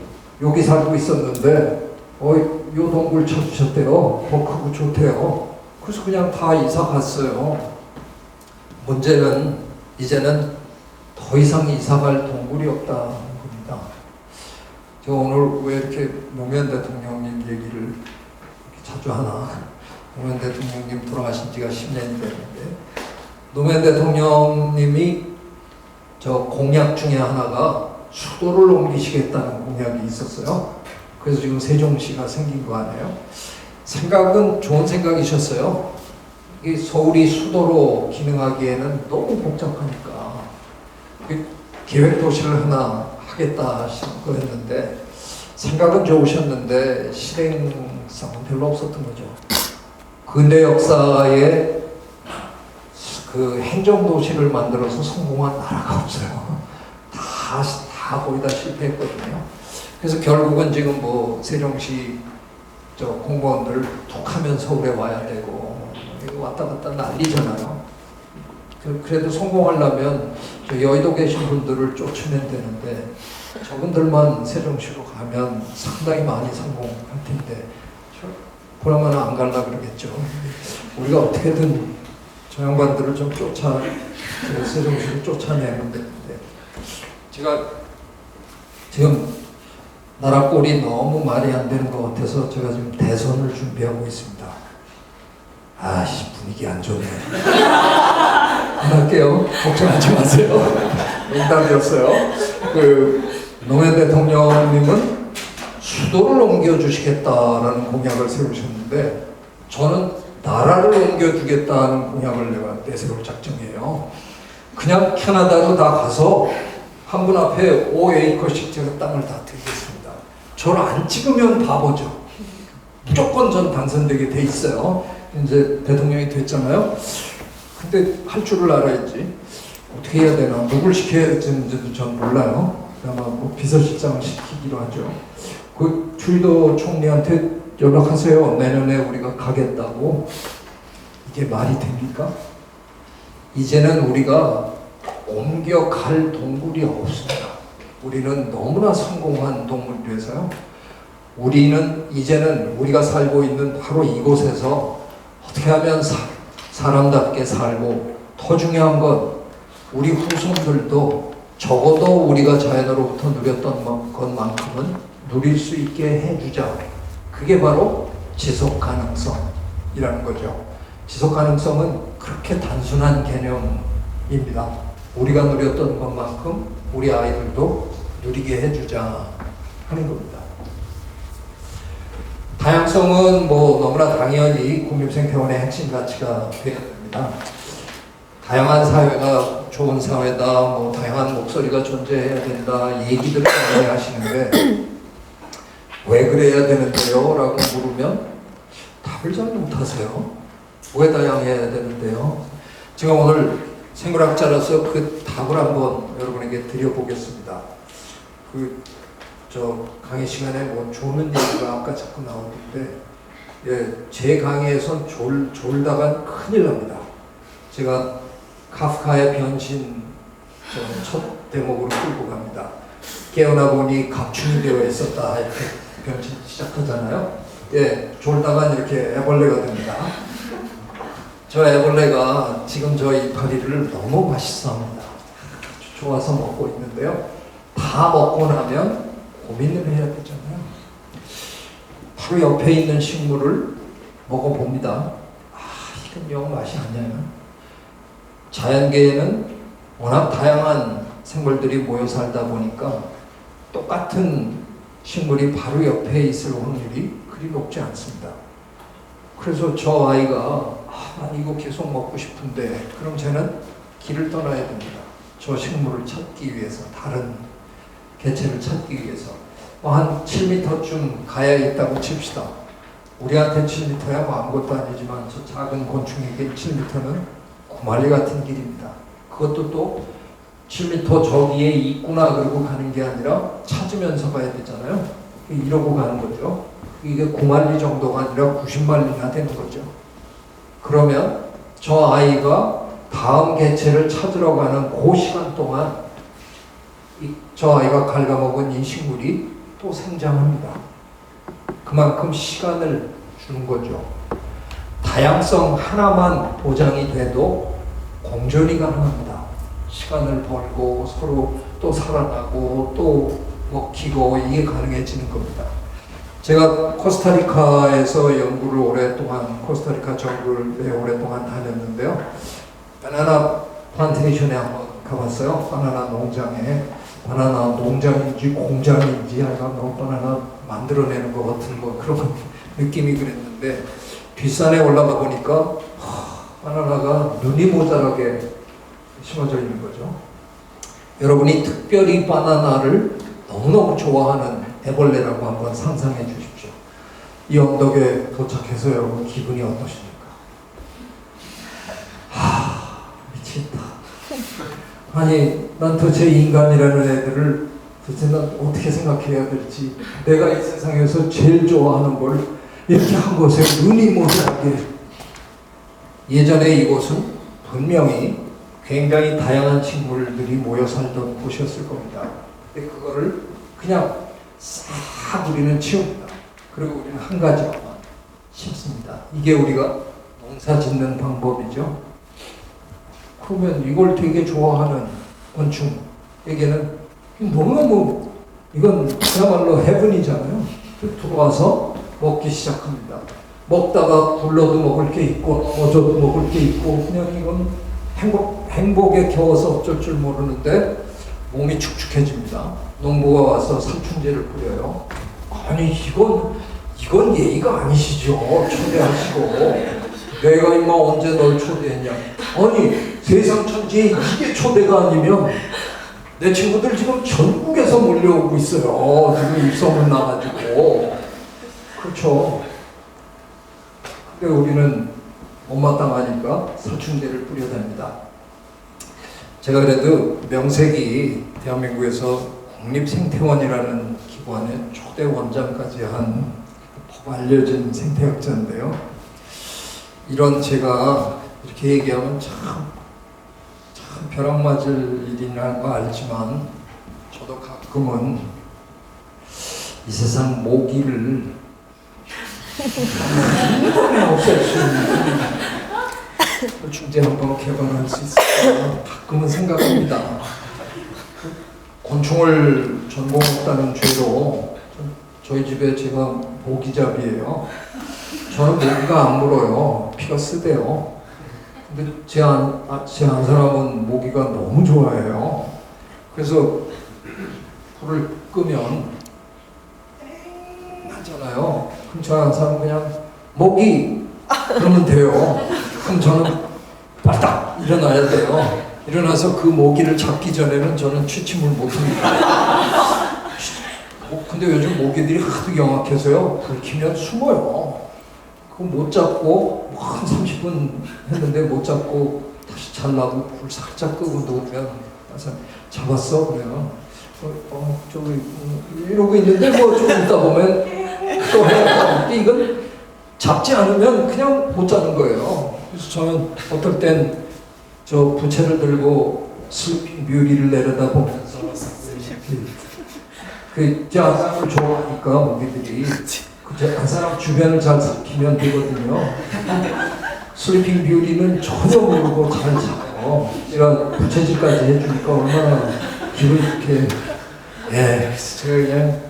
여기 살고 있었는데 요 동굴 쳐주셨대요. 더 크고 좋대요. 그래서 그냥 다 이사 갔어요. 문제는 이제는 더 이상 이사 갈 동굴이 없다는 겁니다. 저 오늘 왜 이렇게 노무현 대통령님 얘기를 이렇게 자주 하나. 노무현 대통령님 돌아가신 지가 10년이 됐는데 노무현 대통령님이 저 공약 중에 하나가 수도를 옮기시겠다는 공약이 있었어요. 그래서 지금 세종시가 생긴 거 아니에요? 생각은 좋은 생각이셨어요. 이 서울이 수도로 기능하기에는 너무 복잡하니까 계획도시를 하나 하겠다 하신 거였는데 생각은 좋으셨는데 실행성은 별로 없었던 거죠. 근대 역사에 그 행정도시를 만들어서 성공한 나라가 없어요. 다 거의 다 실패했거든요. 그래서 결국은 지금 뭐 세종시 저 공무원들 툭 하면 서울에 와야 되고 이거 왔다 갔다 난리잖아요. 그래도 성공하려면 저 여의도 계신 분들을 쫓으면 되는데 저분들만 세종시로 가면 상당히 많이 성공할 텐데 그러면 안 갈라 그러겠죠. 우리가 어떻게든 저 양반들을 좀 세종시로 쫓아내면 되는데 제가 지금 나라 꼴이 너무 말이 안 되는 것 같아서 제가 지금 대선을 준비하고 있습니다. 아씨 분위기 안 좋네. 안 할게요. 걱정하지 마세요. 농담이었어요. 노무현 대통령님은 수도를 옮겨주시겠다라는 공약을 세우셨는데 저는 나라를 옮겨주겠다는 공약을 내가 내세울 작정이에요. 그냥 캐나다로 다 가서 한 분 앞에 5에이커씩 제가 땅을 다 드리겠습니다. 저를 안 찍으면 바보죠. 무조건 전 당선되게 돼 있어요. 이제 대통령이 됐잖아요. 근데 할 줄을 알아야지. 어떻게 해야 되나, 누굴 시켜야 되는지도 전 몰라요. 아마 뭐 비서실장을 시키기로 하죠. 그 트루도 총리한테 연락하세요. 내년에 우리가 가겠다고. 이게 말이 됩니까? 이제는 우리가 옮겨갈 동굴이 없습니다. 우리는 너무나 성공한 동물이라서요. 이제는 우리가 살고 있는 바로 이곳에서 어떻게 하면 사람답게 살고 더 중요한 건 우리 후손들도 적어도 우리가 자연으로부터 누렸던 것만큼은 누릴 수 있게 해주자. 그게 바로 지속가능성이라는 거죠. 지속가능성은 그렇게 단순한 개념입니다. 우리가 누렸던 것만큼 우리 아이들도 누리게 해주자 하는 겁니다. 다양성은 뭐 너무나 당연히 국립생태원의 핵심 가치가 되어야 됩니다. 다양한 사회가 좋은 사회다, 뭐 다양한 목소리가 존재해야 된다 얘기들을 많이 하시는데 왜 그래야 되는데요? 라고 물으면 답을 잘 못하세요. 왜 다양해야 되는데요? 제가 오늘 생물학자로서 그 답을 한번 여러분에게 드려보겠습니다. 강의 시간에 뭐 조는 얘기가 아까 자꾸 나오는데, 제 강의에선 졸다간 큰일 납니다. 제가 카프카의 변신 첫 대목으로 끌고 갑니다. 깨어나 보니 갑충이 되어 있었다. 이렇게 변신 시작하잖아요. 졸다간 이렇게 애벌레가 됩니다. 저 애벌레가 지금 저 이파리를 너무 맛있어 합니다. 좋아서 먹고 있는데요. 다 먹고 나면 고민을 해야 되잖아요. 바로 옆에 있는 식물을 먹어봅니다. 이건 영 맛이 아니에요. 자연계에는 워낙 다양한 생물들이 모여 살다 보니까 똑같은 식물이 바로 옆에 있을 확률이 그리 높지 않습니다. 그래서 저 아이가 난 이거 계속 먹고 싶은데 그럼 쟤는 길을 떠나야 됩니다. 저 식물을 찾기 위해서, 다른 개체를 찾기 위해서 한 7m쯤 가야 있다고 칩시다. 우리한테 7m야 뭐 아무것도 아니지만 저 작은 곤충에게 7m는 고말리 같은 길입니다. 그것도 또 7m 저기에 있구나 그러고 가는 게 아니라 찾으면서 가야 되잖아요. 이러고 가는 거죠. 이게 9만리 정도가 아니라 90만리나 되는 거죠. 그러면 저 아이가 다음 개체를 찾으러 가는 그 시간 동안 저 아이가 갉아먹은 이 식물이 또 생장합니다. 그만큼 시간을 주는 거죠. 다양성 하나만 보장이 돼도 공존이 가능합니다. 시간을 벌고 서로 또 살아나고 또 먹히고 이게 가능해지는 겁니다. 제가 코스타리카에서 연구를 오랫동안, 코스타리카 정글에 오랫동안 다녔는데요. 바나나 플란테이션에 한번 가봤어요. 바나나 농장에. 바나나 농장인지 공장인지 하여간 바나나 만들어내는 것 같은 뭐 그런 느낌이 그랬는데 뒷산에 올라가 보니까 바나나가 눈이 모자라게 심어져 있는 거죠. 여러분이 특별히 바나나를 너무너무 좋아하는 애벌레라고 한번 상상해 주십시오. 이 언덕에 도착해서 여러분 기분이 어떠십니까? 미치겠다. 아니, 난 도대체 인간이라는 애들을 도대체 난 어떻게 생각해야 될지, 내가 이 세상에서 제일 좋아하는 걸 이렇게 한 곳에 눈이 모자라게. 예전에 이곳은 분명히 굉장히 다양한 식물들이 모여 살던 곳이었을 겁니다. 근데 그거를 그냥 싹 우리는 치웁니다. 그리고 우리는 한 가지만 심습니다. 이게 우리가 농사 짓는 방법이죠. 그러면 이걸 되게 좋아하는 곤충에게는 너무너무 이건 그야말로 헤븐이잖아요. 들어와서 먹기 시작합니다. 먹다가 굴러도 먹을 게 있고 넘어져도 먹을 게 있고 그냥 이건 행복에 겨워서 어쩔 줄 모르는데 몸이 축축해집니다. 농부가 와서 살충제를 뿌려요. 아니 이건 예의가 아니시죠. 초대하시고 내가 임마 언제 널 초대했냐. 아니 세상 천지에 이게 초대가 아니면 내 친구들 지금 전국에서 몰려오고 있어요. 지금 입소문 나가지고. 그렇죠. 근데 우리는 못마땅하니까 살충제를 뿌려댑니다. 제가 그래도 명색이 대한민국에서 국립생태원이라는 기관의 초대 원장까지 한 법 알려진 생태학자인데요. 이런 제가 이렇게 얘기하면 참 벼락 맞을 일이라는 거 알지만 저도 가끔은 이 세상 모기를 한 번에 없앨 수 있는 중재 한번 개발할 수 있을까 가끔은 생각합니다. 곤충을 전공했다는 죄로 저희 집에 제가 모기잡이에요. 저는 모기가 안 물어요. 피가 쓰대요. 근데 제 안 사람은 모기가 너무 좋아해요. 그래서 불을 끄면 하잖아요. 그럼 저 안 사람은 그냥 모기 그러면 돼요. 그럼 저는 발딱 일어나야 돼요. 일어나서 그 모기를 잡기 전에는 저는 취침을 못합니다. 근데 요즘 모기들이 하도 영악해서요. 불 켜면 숨어요. 그거 못 잡고 한 30분 했는데 못 잡고 다시 잘라고 불 살짝 끄고 놓으면 잡았어? 그래요. 저기 이러고 있는데 뭐 좀 있다 보면 또 해요. 근데 이건 잡지 않으면 그냥 못 자는 거예요. 그래서 저는 어떨 땐 저 부채를 들고 슬리핑 뷰티를 내려다 보면서 제 한 사람을 좋아하니까 모기들이 한 사람 주변을 잘 살피면 되거든요. 슬리핑 뷰티는 전혀 모르고 잘 자요. 제가 부채질까지 해주니까 얼마나 기분 좋게. 그래서 제가 그냥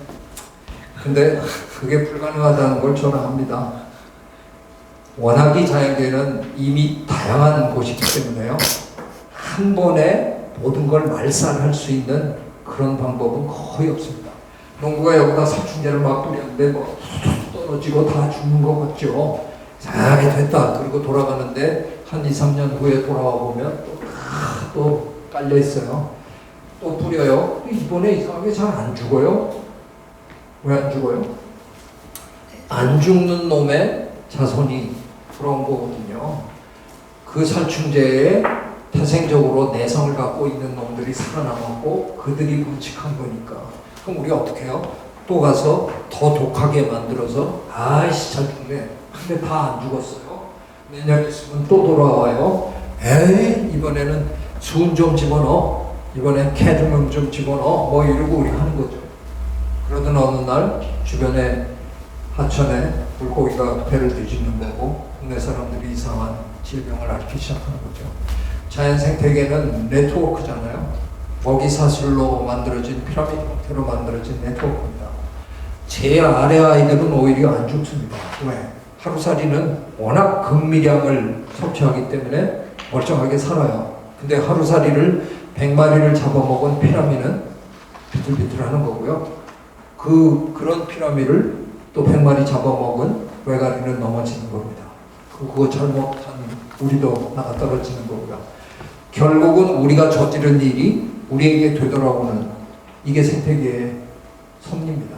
근데 그게 불가능하다는 걸 저는 압니다. 워낙이 자연계는 이미 다양한 곳이기 때문에요. 한 번에 모든 걸 말살할 수 있는 그런 방법은 거의 없습니다. 농부가 여기다 살충제를 막 뿌렸는데 뭐 떨어지고 다 죽는 것 같죠. 이상하게 됐다. 그리고 돌아가는데 한 2, 3년 후에 돌아와 보면 또 깔려 있어요. 또 뿌려요. 이번에 이상하게 잘 안 죽어요. 왜 안 죽어요? 안 죽는 놈의 자손이 돌아온 거거든요. 그 살충제에 태생적으로 내성을 갖고 있는 놈들이 살아남았고 그들이 번식한 거니까. 그럼 우리가 어떻게 해요? 또 가서 더 독하게 만들어서 아이씨 잘 죽네. 근데 다 안 죽었어요. 내년 있으면 또 돌아와요. 에이, 이번에는 수은 좀 집어넣어. 이번엔 캐드뮴 좀 집어넣어. 뭐 이러고 우리 하는 거죠. 그러던 어느 날 주변에 하천에 물고기가 배를 뒤집는 거고 국내 사람들이 이상한 질병을 앓기 시작하는 거죠. 자연 생태계는 네트워크잖아요. 먹이 사슬로 만들어진 피라미드 형태로 만들어진 네트워크입니다. 제 아래 아이들은 오히려 안 죽습니다. 왜? 하루살이는 워낙 극미량을 섭취하기 때문에 멀쩡하게 살아요. 근데 하루살이를 100마리를 잡아먹은 피라미는 비틀비틀하는 거고요. 그런 피라미를 또 100마리 잡아먹은 외가리는 넘어지는 겁니다. 그거 잘못한 우리도 나가 떨어지는 거고요. 결국은 우리가 저지른 일이 우리에게 되돌아오는 이게 생태계의 섭리입니다.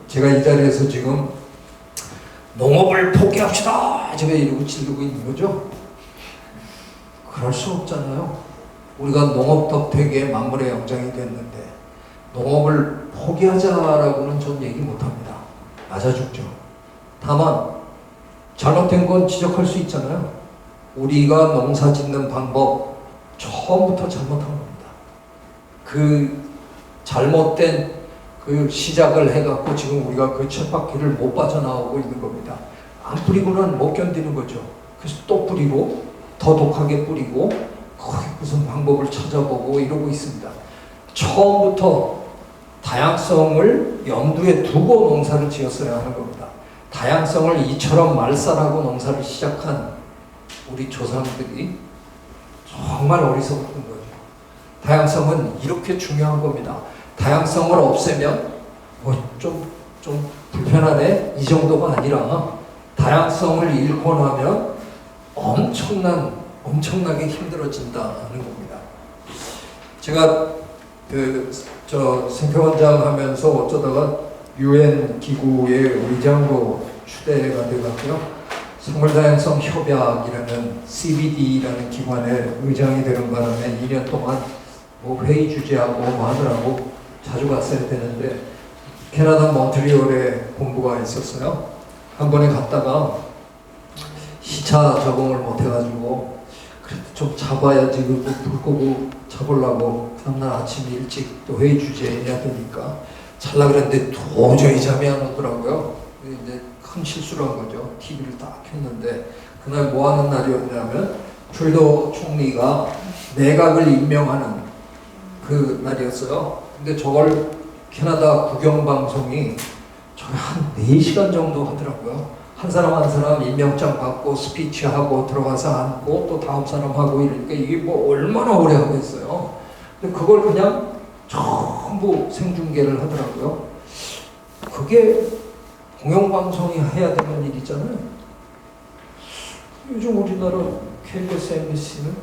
제가 이 자리에서 지금 농업을 포기합시다 제가 이러고 지르고 있는 거죠. 그럴 수 없잖아요. 우리가 농업 덕택에 만물의 영장이 됐는데 농업을 포기하자라고는 전 얘기 못합니다. 맞아 죽죠. 다만 잘못된 건 지적할 수 있잖아요. 우리가 농사 짓는 방법 처음부터 잘못한 겁니다. 그 잘못된 그 시작을 해갖고 지금 우리가 그 쳇바퀴를 못 빠져나오고 있는 겁니다. 안 뿌리고는 못 견디는 거죠. 그래서 또 뿌리고 더 독하게 뿌리고 거기 무슨 방법을 찾아보고 이러고 있습니다. 처음부터 다양성을 염두에 두고 농사를 지었어야 하는 겁니다. 다양성을 이처럼 말살하고 농사를 시작한 우리 조상들이 정말 어리석은 거죠. 다양성은 이렇게 중요한 겁니다. 다양성을 없애면 좀 불편하네 이 정도가 아니라 다양성을 잃고 나면 엄청나게 힘들어진다는 겁니다. 제가 생태원장 하면서 어쩌다가 UN 기구의 의장으로 추대가 되었고요. 생물다양성 협약이라는 CBD라는 기관의 의장이 되는 바람에 2년 동안 뭐 회의 주재하고 뭐 하느라고 자주 갔어야 되는데 캐나다 몬트리올에 본부가 있었어요. 한 번에 갔다가 시차 적응을 못 해가지고 그래도 좀 잡아야지 그리고 불 끄고 잡으려고 그 다음날 아침 일찍 또 회의 주재해야 되니까 잘라 그랬는데 도저히 잠이 안 오더라고요. 이제 큰 실수를 한 거죠. TV를 딱 켰는데 그날 뭐 하는 날이었냐면 트루도 총리가 내각을 임명하는 그 날이었어요. 근데 저걸 캐나다 국영방송이 저희 한 4시간 정도 하더라고요. 한 사람 한 사람 임명장 받고 스피치하고 들어가서 앉고 또 다음 사람 하고 이러니까 이게 뭐 얼마나 오래 하고 있어요. 근데 그걸 그냥 전부 생중계를 하더라고요. 그게 공영방송이 해야 되는 일이잖아요. 요즘 우리나라 KBS, MBC는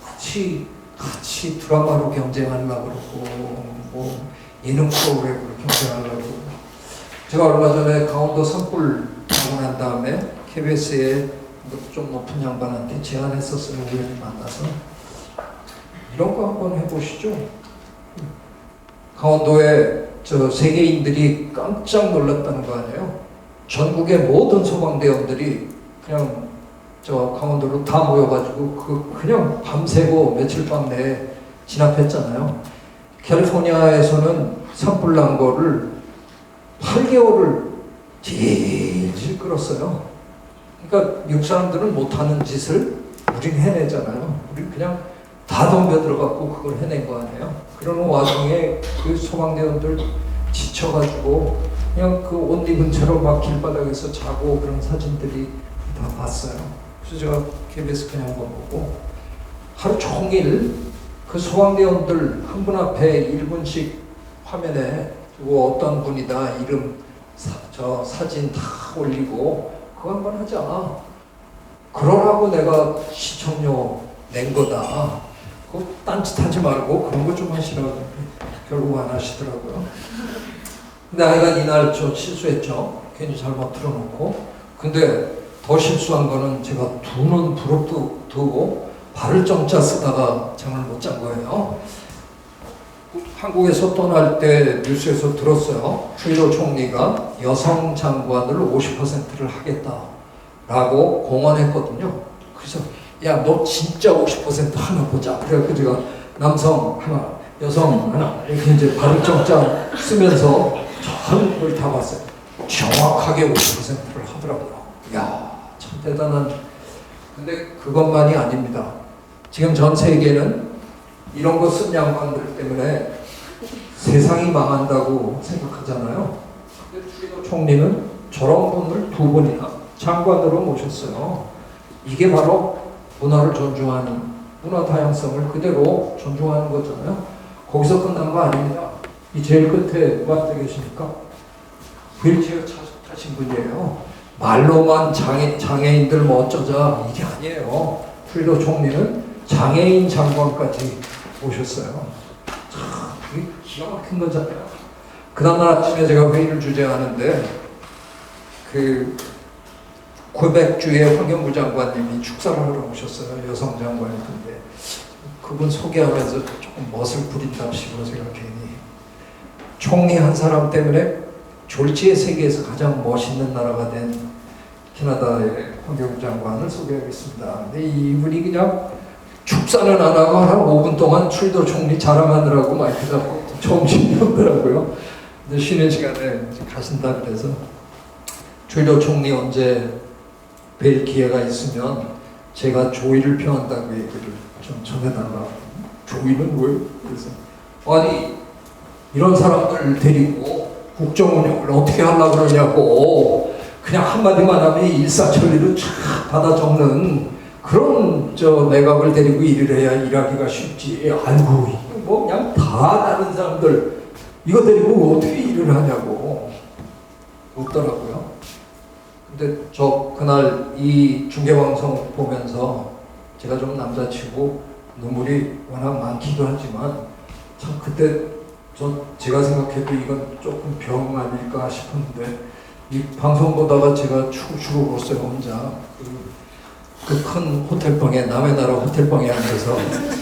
같이 드라마로 경쟁하려고 그러고 뭐 예능 프로그램으로 경쟁하려고 그러고 제가 얼마 전에 강원도 산불 하고 난 다음에 KBS에 좀 높은 양반한테 제안했었어요. 우연히 만나서 이런 거 한번 해보시죠. 강원도에 세계인들이 깜짝 놀랐다는 거 아니에요. 전국의 모든 소방대원들이 그냥 강원도로 다 모여가지고 그냥 밤새고 며칠 밤 내에 진압했잖아요. 캘리포니아에서는 산불 난 거를 8개월을 질질 끌었어요. 그러니까 미국 사람들은 못하는 짓을 우린 해내잖아요. 우리 그냥 다 덤벼 들어갔고 그걸 해낸 거 아니에요. 그러는 와중에 그 소방대원들 지쳐가지고 그냥 그 옷 입은 채로 막 길바닥에서 자고 그런 사진들이 다 봤어요. 그래서 제가 KBS 그냥 한번 보고 하루 종일 그 소방대원들 한 분 앞에 1분씩 화면에 그리고 어떤 분이다 이름 사진 다 올리고 그거 한번 하자. 그러라고 내가 시청료 낸 거다. 그 딴짓하지 말고 그런 거 좀 하시라고 결국 안 하시더라고요. 근데 하여간 이날 실수했죠. 괜히 잘못 틀어놓고. 근데 더 실수한 거는 제가 두 눈 부릅뜨고 발을 정자 쓰다가 잠을 못 잔 거예요. 한국에서 떠날 때 뉴스에서 들었어요. 트루도 총리가 여성 장관을 50%를 하겠다라고 라고 공언했거든요. 그래서 야, 너 진짜 50% 하나 보자. 그래서 제가 남성 하나, 여성 하나 이렇게 이제 발음정자 쓰면서 전부 다 봤어요. 정확하게 50%를 하더라고요. 야, 참 대단한. 근데 그것만이 아닙니다. 지금 전 세계는 이런 거 쓴 양반들 때문에 세상이 망한다고 생각하잖아요. 근데 트루도 총리는 저런 분을 두 번이나 장관으로 모셨어요. 이게 바로 문화를 존중하는, 문화 다양성을 그대로 존중하는 거잖아요. 거기서 끝난 거 아닙니다. 이 제일 끝에 누가 앉아 계십니까? 휠체어 타신 분이에요. 말로만 장애인들 뭐 어쩌자 이게 아니에요. 트루도 총리는 장애인 장관까지 모셨어요. 참, 이게 기가 막힌 거잖아요. 그 다음날 아침에 제가 회의를 주재하는데 퀘벡주의 환경부 장관님이 축사를 하러 오셨어요. 여성 장관인데 그분 소개하면서 조금 멋을 부린답시고 제가 괜히 총리 한 사람 때문에 졸지의 세계에서 가장 멋있는 나라가 된 캐나다의 환경부 장관을 소개하겠습니다. 근데 이분이 그냥 축사는 안 하고 한 5분 동안 트루도 총리 자랑하느라고 마이크 잡고 정신이 없더라고요. 근데 쉬는 시간에 가신다 그래서 트루도 총리 언제 뵐 기회가 있으면 제가 조의를 표한다고 얘기를 좀 전해달라. 조의는 왜? 그래서 아니 이런 사람들 데리고 국정 운영을 어떻게 하려고 그러냐고 그냥 한마디만 하면 일사천리로 쫙 받아 적는 그런 내각을 데리고 일을 해야 일하기가 쉽지. 아이고 뭐 그냥 다 다른 사람들 이거 데리고 어떻게 일을 하냐고 묻더라고요. 근데 저 그날 이 중계방송 보면서 제가 좀 남자치고 눈물이 워낙 많기도 하지만 참 그때 제가 생각해도 이건 조금 병 아닐까 싶었는데 이 방송 보다가 제가 추고 울었어요. 혼자 그 큰 호텔방에 남의 나라 호텔방에 앉아서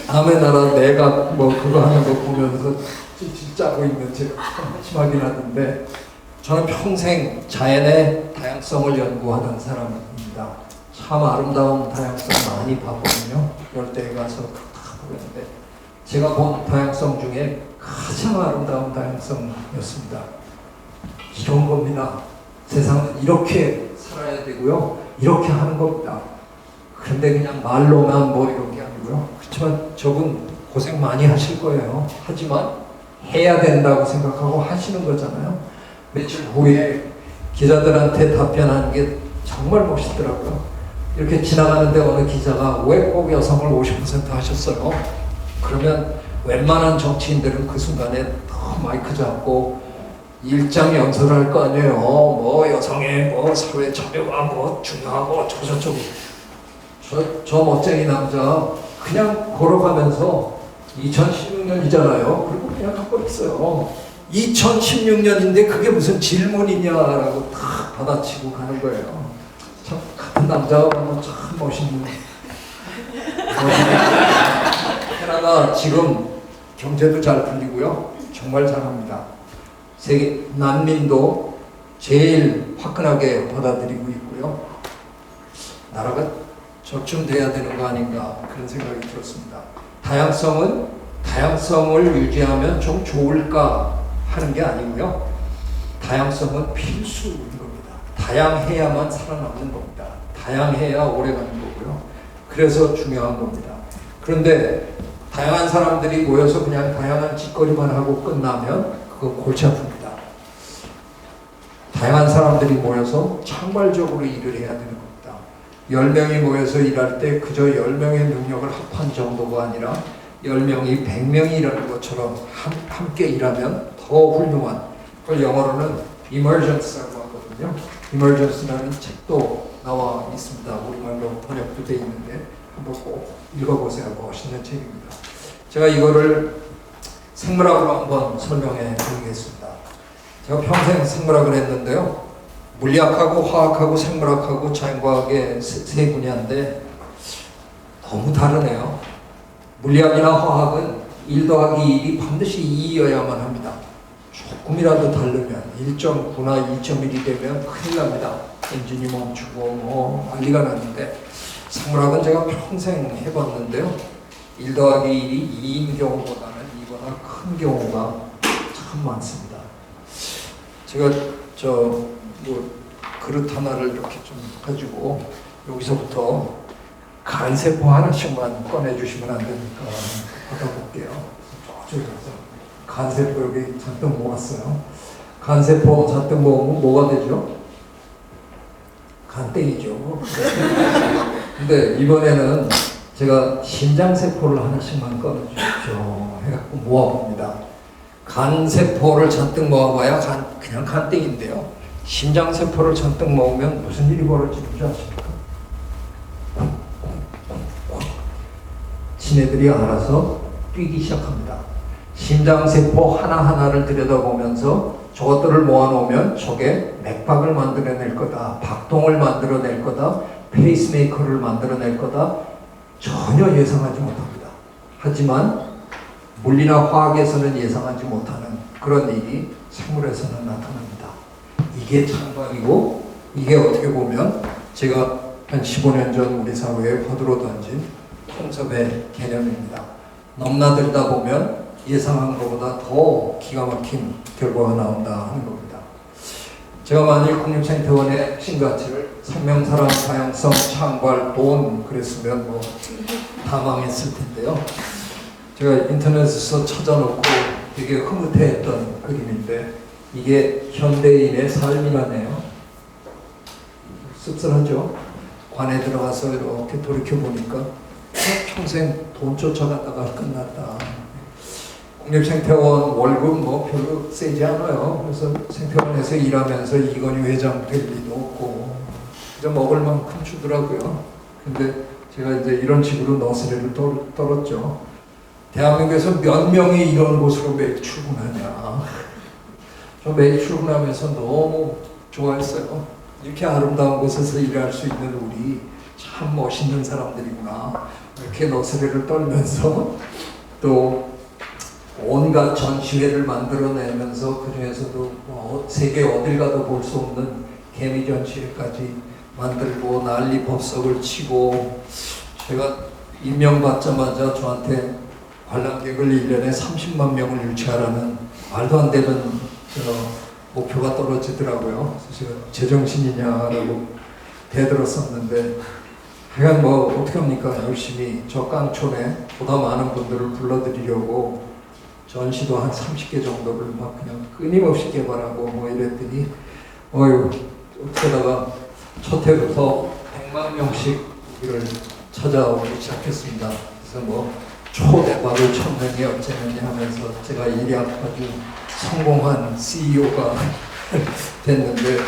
남의 나라 내가 뭐 그거 하는 거 보면서 짜고 있는 제가 심하긴 하던데 저는 평생 자연의 다양성을 연구하는 사람입니다. 참 아름다운 다양성 많이 봤거든요. 열대에 가서 다 보는데 제가 본 다양성 중에 가장 아름다운 다양성이었습니다. 이런 겁니다. 세상은 이렇게 살아야 되고요. 이렇게 하는 겁니다. 그런데 그냥 말로만 뭐 이런 게 아니고요. 그렇지만 저분 고생 많이 하실 거예요. 하지만 해야 된다고 생각하고 하시는 거잖아요. 며칠 후에 기자들한테 답변하는 게 정말 멋있더라고요. 이렇게 지나가는데 어느 기자가 왜 꼭 여성을 50% 하셨어요? 그러면 웬만한 정치인들은 그 순간에 마이크 잡고 일장연설을 할 거 아니에요. 뭐 여성의 뭐 사회 참여가 뭐 중요하고 저저저고 저 멋쟁이 남자 그냥 걸어가면서 2016년이잖아요. 그리고 그냥 갖고 있어요. 2016년인데 그게 무슨 질문이냐라고 다 받아치고 가는 거예요. 참 같은 남자가 보면 참 멋있는. 캐나다 지금 경제도 잘 풀리고요. 정말 잘합니다. 세계 난민도 제일 화끈하게 받아들이고 있고요. 나라가 저쯤 돼야 되는 거 아닌가 그런 생각이 들었습니다. 다양성을 유지하면 좀 좋을까 하는 게 아니고요. 다양성은 필수인 겁니다. 다양해야만 살아남는 겁니다. 다양해야 오래가는 거고요. 그래서 중요한 겁니다. 그런데 다양한 사람들이 모여서 그냥 다양한 짓거리만 하고 끝나면 그거 골치 아픕니다. 다양한 사람들이 모여서 창발적으로 일을 해야 되는 겁니다. 10명이 모여서 일할 때 그저 10명의 능력을 합한 정도가 아니라 10명이 100명이 일하는 것처럼 함께 일하면 더 훌륭한, 그걸 영어로는 emergence라고 하거든요. emergence라는 책도 나와 있습니다. 우리말로 번역도 되어 있는데 한번 꼭 읽어보세요. 멋있는 책입니다. 제가 이거를 생물학으로 한번 설명해 드리겠습니다. 제가 평생 생물학을 했는데요. 물리학하고 화학하고 생물학하고 자연과학의 세 분야인데 너무 다르네요. 물리학이나 화학은 1 더하기 1이 반드시 2여야만 합니다. 조금이라도 다르면 1.9나 2.1이 되면 큰일 납니다. 엔진이 멈추고 뭐 난리가 났는데, 생물학은 제가 평생 해봤는데요. 1 더하기 1이 2인 경우보다는 이거나 큰 경우가 참 많습니다. 제가 뭐 그릇 하나를 이렇게 좀 가지고 여기서부터 간세포 하나씩만 꺼내주시면 안 됩니까? 받아볼게요. 저쪽에 가서 간세포 여기 잔뜩 모았어요. 간세포 잔뜩 모으면 뭐가 되죠? 간땡이죠. 근데 이번에는 제가 심장세포를 하나씩만 꺼내주십시오 해갖고 모아봅니다. 간세포를 잔뜩 모아봐야 그냥 간땡인데요. 심장세포를 잔뜩 모으면 무슨 일이 벌어지는지 아십니까? 지네들이 알아서 뛰기 시작합니다. 심장세포 하나하나를 들여다보면서 저것들을 모아놓으면 저게 맥박을 만들어낼 거다, 박동을 만들어낼 거다, 페이스메이커를 만들어낼 거다, 전혀 예상하지 못합니다. 하지만 물리나 화학에서는 예상하지 못하는 그런 일이 생물에서는 나타납니다. 이게 창박이고, 이게 어떻게 보면 제가 한 15년 전 우리 사회에 화두로 던진 통섭의 개념입니다. 넘나들다 보면 예상한 것보다 더 기가 막힌 결과가 나온다 하는 겁니다. 제가 만일 국립생태원의 핵심 가치를 생명, 사랑, 다양성, 창발, 돈 그랬으면 뭐 다 망했을 텐데요. 제가 인터넷에서 찾아놓고 되게 흐뭇해했던 그림인데, 이게 현대인의 삶이라네요. 씁쓸하죠? 관에 들어가서 이렇게 돌이켜보니까 평생 돈 쫓아가다가 끝났다. 국립생태원 월급 뭐 별로 세지 않아요. 그래서 생태원에서 일하면서 이건희 회장 될 리도 없고, 그저 먹을 만큼 주더라고요. 근데 제가 이제 이런 식으로 너스레를 떨었죠. 대한민국에서 몇 명이 이런 곳으로 매일 출근하냐. 저 매일 출근하면서 너무 좋아했어요. 이렇게 아름다운 곳에서 일할 수 있는 우리 참 멋있는 사람들이구나. 이렇게 너스레를 떨면서 또 온갖 전시회를 만들어내면서 그 중에서도 세계 어딜 가도 볼 수 없는 개미 전시회까지 만들고 난리 법석을 치고, 제가 임명받자마자 저한테 관람객을 1년에 30만 명을 유치하라는 말도 안 되는 목표가 떨어지더라고요. 그래서 제가 제정신이냐라고 대들었었는데, 하여간 뭐 어떻게 합니까? 열심히 저 깡촌에 보다 많은 분들을 불러드리려고 전시도 한 30개 정도를 막 그냥 끊임없이 개발하고 뭐 이랬더니, 어쩌다가 첫 해부터 100만 명씩 우리를 찾아오기 시작했습니다. 그래서 뭐 초대박을 쳤느니 어쩌느니 하면서 제가 일이 아주 성공한 CEO가 됐는데,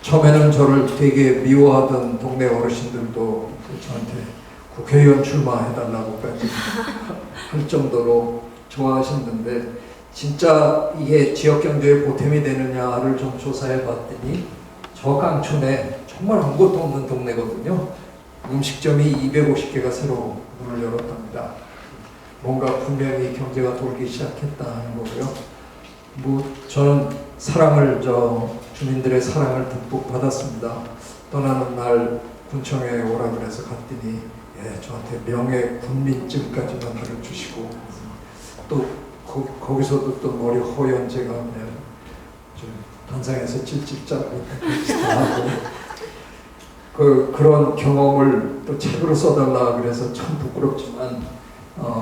처음에는 저를 되게 미워하던 동네 어르신들도 저한테 국회의원 출마해달라고까지 할 정도로 좋아하셨는데, 진짜 이게 지역경제에 보탬이 되느냐를 좀 조사해 봤더니 저 깡촌에 정말 아무것도 없는 동네거든요. 음식점이 250개가 새로 문을 열었답니다. 뭔가 분명히 경제가 돌기 시작했다는 거고요. 뭐 저는 사랑을, 주민들의 사랑을 듬뿍 받았습니다. 떠나는 날 군청에 오라 그래서 갔더니 저한테 명예 군민증까지 만들어주시고, 또 거기서도 또 머리 허연 제가 그냥 좀 단상에서 찔찔 짜고 하고, 그런 경험을 또 책으로 써달라 그래서 참 부끄럽지만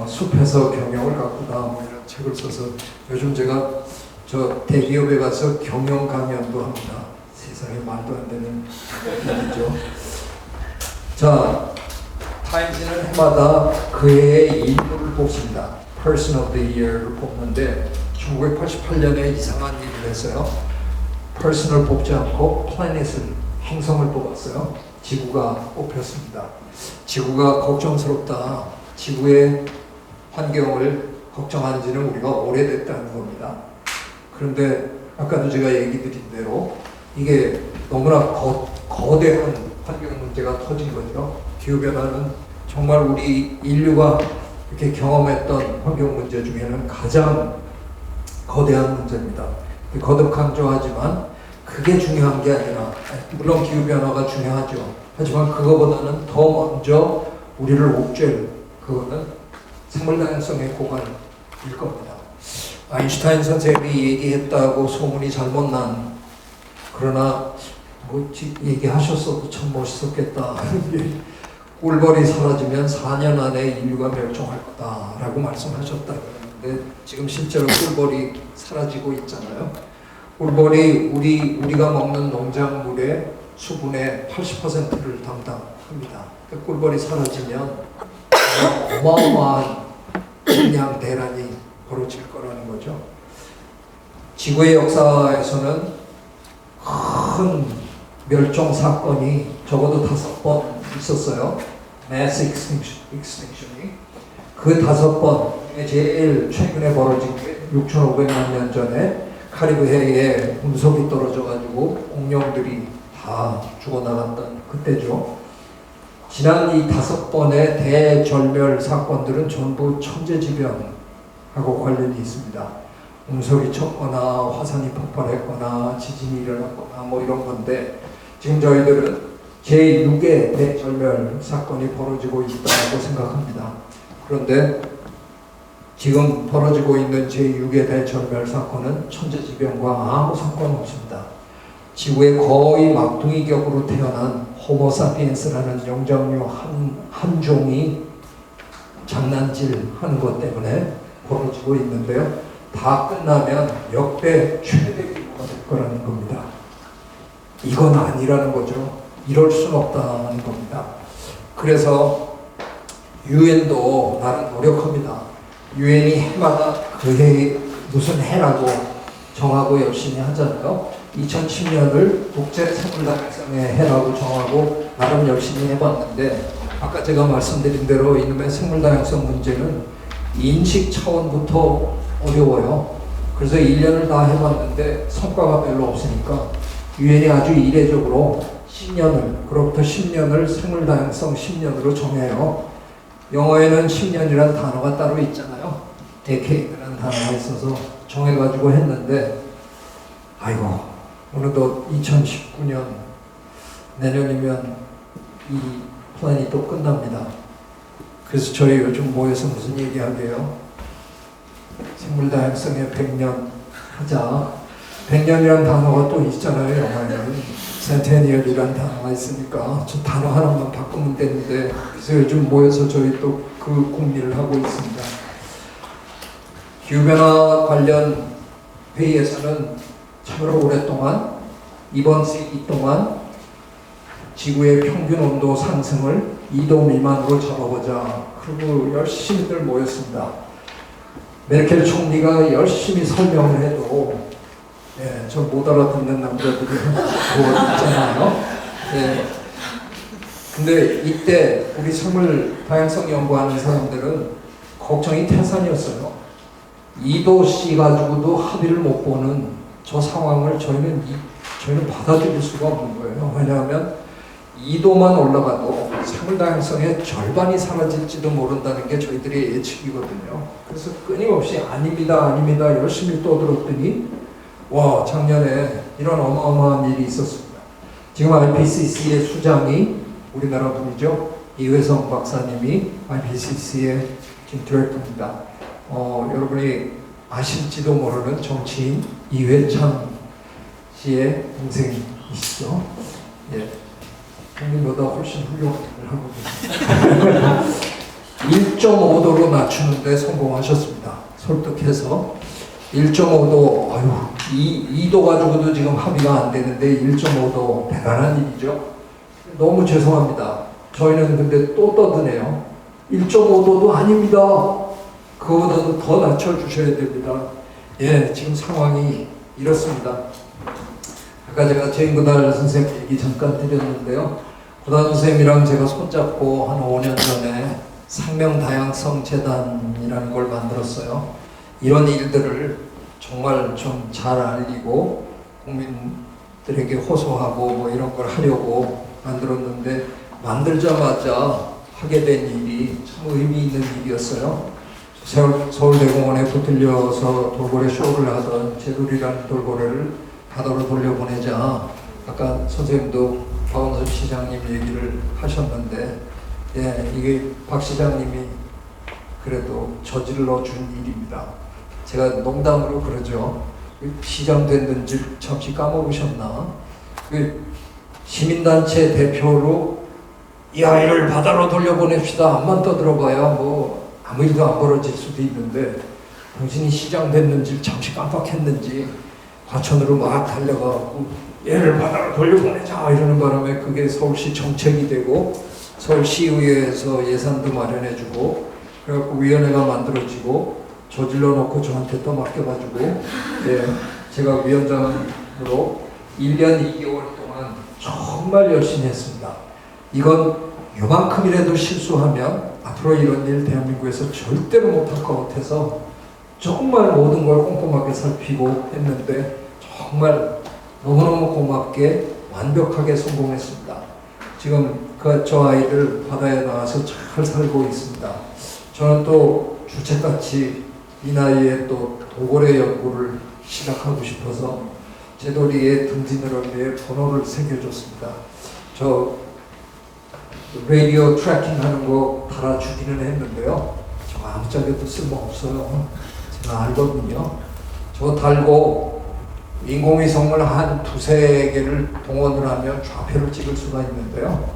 숲에서 경영을 가꾸다 뭐 이런 책을 써서 요즘 제가 저 대기업에 가서 경영 강연도 합니다. 세상에 말도 안 되는 일이죠. 자, 타임즈는 해마다 그 해의 인물을 뽑습니다. Person of the Year를 뽑는데 1988년에 이상한 일을 했어요. Person을 뽑지 않고 플래닛을, 행성을 뽑았어요. 지구가 뽑혔습니다. 지구가 걱정스럽다. 지구의 환경을 걱정한 지는 우리가 오래됐다는 겁니다. 그런데 아까도 제가 얘기 드린 대로 이게 너무나 거대한 환경 문제가 터진 거죠. 기후변화는 정말 우리 인류가 이렇게 경험했던 환경 문제 중에는 가장 거대한 문제입니다. 거듭 강조하지만 그 그게 중요한 게 아니라, 물론 기후변화가 중요하죠. 하지만 그거보다는 더 먼저 우리를 옥죄를, 그거는 생물다양성의 고갈일 겁니다. 아인슈타인 선생님이 얘기했다고 소문이 잘못 난, 그러나 뭐 얘기하셨어도 참 멋있었겠다. 꿀벌이 사라지면 4년 안에 인류가 멸종할 거다라고 말씀하셨다. 그런데 지금 실제로 꿀벌이 사라지고 있잖아요. 꿀벌이 우리가 먹는 농작물의 수분의 80%를 담당합니다. 꿀벌이 사라지면 어마어마한 식량 대란이 벌어질 거라는 거죠. 지구의 역사에서는 큰 멸종 사건이 적어도 5번 있었어요. Mass extinction이. 그 5번 제일 최근에 벌어진 게 6,500만 년 전에 카리브해에 운석이 떨어져가지고 공룡들이 다 죽어나갔던 그때죠. 지난 이 5번의 대절멸 사건들은 전부 천재지변하고 관련이 있습니다. 운석이 쳤거나 화산이 폭발했거나 지진이 일어났거나 뭐 이런 건데, 지금 저희들은 제6의 대절멸 사건이 벌어지고 있다고 생각합니다. 그런데 지금 벌어지고 있는 제6의 대절멸 사건은 천재지변과 아무 상관없습니다. 지구의 거의 막둥이격으로 태어난 호모사피엔스라는 영장류 한 종이 장난질 하는 것 때문에 벌어지고 있는데요. 다 끝나면 역대 최대 규모가 될 거라는 겁니다. 이건 아니라는 거죠. 이럴 수는 없다는 겁니다. 그래서 유엔도 나름 노력합니다. 유엔이 해마다 그 해 무슨 해라고 정하고 열심히 하잖아요. 2010년을 국제 생물다양성의 해라고 정하고 나름 열심히 해봤는데, 아까 제가 말씀드린 대로 이놈의 생물다양성 문제는 인식 차원부터 어려워요. 그래서 1년을 다 해봤는데 성과가 별로 없으니까 유엔이 아주 이례적으로 10년을, 그로부터 10년을 생물다양성 10년으로 정해요. 영어에는 10년이라는 단어가 따로 있잖아요. decade라는 단어가 있어서 정해가지고 했는데, 아이고, 어느덧 2019년, 내년이면 이 플랜이 또 끝납니다. 그래서 저희 요즘 모여서 무슨 얘기하게요? 생물다양성의 100년 하자. 100년이라는 단어가 또 있잖아요. 영화에는 센테니얼이라는 단어가 있으니까 저 단어 하나만 바꾸면 되는데, 그래서 요즘 모여서 저희 또 그 공리를 하고 있습니다. 기후변화 관련 회의에서는 참으로 오랫동안, 이번 세기 동안 지구의 평균 온도 상승을 2도 미만으로 잡아보자, 그리고 열심히들 모였습니다. 메르켈 총리가 열심히 설명을 해도 저 못 알아듣는 남자들이 뭐 있잖아요. 근데 이때 우리 생물 다양성 연구하는 사람들은 걱정이 태산이었어요. 2도씨 가지고도 합의를 못 보는 저 상황을 저희는 받아들일 수가 없는 거예요. 왜냐하면 2도만 올라가도 생물 다양성의 절반이 사라질지도 모른다는 게 저희들의 예측이거든요. 그래서 끊임없이 아닙니다 열심히 떠들었더니 와, 작년에 이런 어마어마한 일이 있었습니다. 지금 IPCC의 수장이 우리나라 분이죠. 이회성 박사님이 IPCC의 지금 디렉터입니다. 여러분이 아실지도 모르는 정치인 이회창 씨의 동생이시죠. 예. 형님보다 훨씬 훌륭한 일을 하고 계십니다. 1.5도로 낮추는데 성공하셨습니다. 설득해서 1.5도, 2도 가지고도 지금 합의가 안 되는데 1.5도 대단한 일이죠. 너무 죄송합니다. 저희는 근데 또 떠드네요. 1.5도도 아닙니다. 그거보다도 더 낮춰주셔야 됩니다. 예, 지금 상황이 이렇습니다. 아까 제가 최인구달 선생님 얘기 잠깐 드렸는데요. 구달 선생님이랑 제가 손잡고 한 5년 전에 생명다양성 재단이라는 걸 만들었어요. 이런 일들을 정말 좀 잘 알리고 국민들에게 호소하고 뭐 이런 걸 하려고 만들었는데, 만들자마자 하게 된 일이 참 의미 있는 일이었어요. 서울대공원에 붙들려서 돌고래 쇼를 하던 제돌이라는 돌고래를 바다로 돌려보내자. 아까 선생님도 박원순 시장님 얘기를 하셨는데, 예, 이게 박 시장님이 그래도 저질러 준 일입니다. 제가 농담으로 그러죠. 시장 됐는지 잠시 까먹으셨나? 그 시민단체 대표로 이 아이를 바다로 돌려보냅시다. 암만 떠들어봐야 뭐 아무 일도 안 벌어질 수도 있는데, 당신이 시장 됐는지 잠시 깜빡했는지 과천으로 막 달려가고 얘를 바다로 돌려보내자 이러는 바람에 그게 서울시 정책이 되고 서울시의회에서 예산도 마련해주고 그래갖고 위원회가 만들어지고 저질러 놓고 저한테 또 맡겨가지고, 예, 제가 위원장으로 1년 2개월 동안 정말 열심히 했습니다. 이건 요만큼이라도 실수하면 앞으로 이런 일 대한민국에서 절대로 못할 것 같아서 정말 모든 걸 꼼꼼하게 살피고 했는데 정말 너무너무 고맙게 완벽하게 성공했습니다. 지금 저 아이들 바다에 나와서 잘 살고 있습니다. 저는 또 주책같이 이 나이에 또 돌고래 연구를 시작하고 싶어서 제돌이의 등지느러미에 번호를 새겨줬습니다. 저 라디오 트래킹 하는 거 달아주기는 했는데요. 저 아무짝에도 쓸모없어요. 제가 알거든요. 저거 달고 인공위성을 한 두세 개를 동원을 하면 좌표를 찍을 수가 있는데요.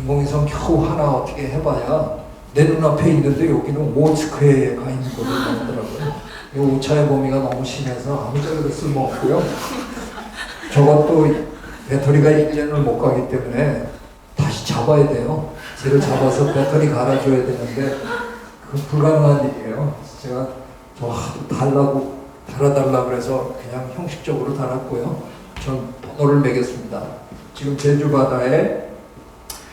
인공위성 겨우 하나 어떻게 해봐야 내 눈앞에 있는데 여기는 5스퀘어에 가 있는 거로 나오더라고요. 이 오차의 범위가 너무 심해서 아무짝에도 쓸모없고요. 저것도 배터리가 1년을 못 가기 때문에 다시 잡아야 돼요. 쟤를 잡아서 배터리 갈아줘야 되는데 그건 불가능한 일이에요. 제가 저 하도 달아달라고 그래서 그냥 형식적으로 달았고요. 전 번호를 매겼습니다. 지금 제주 바다에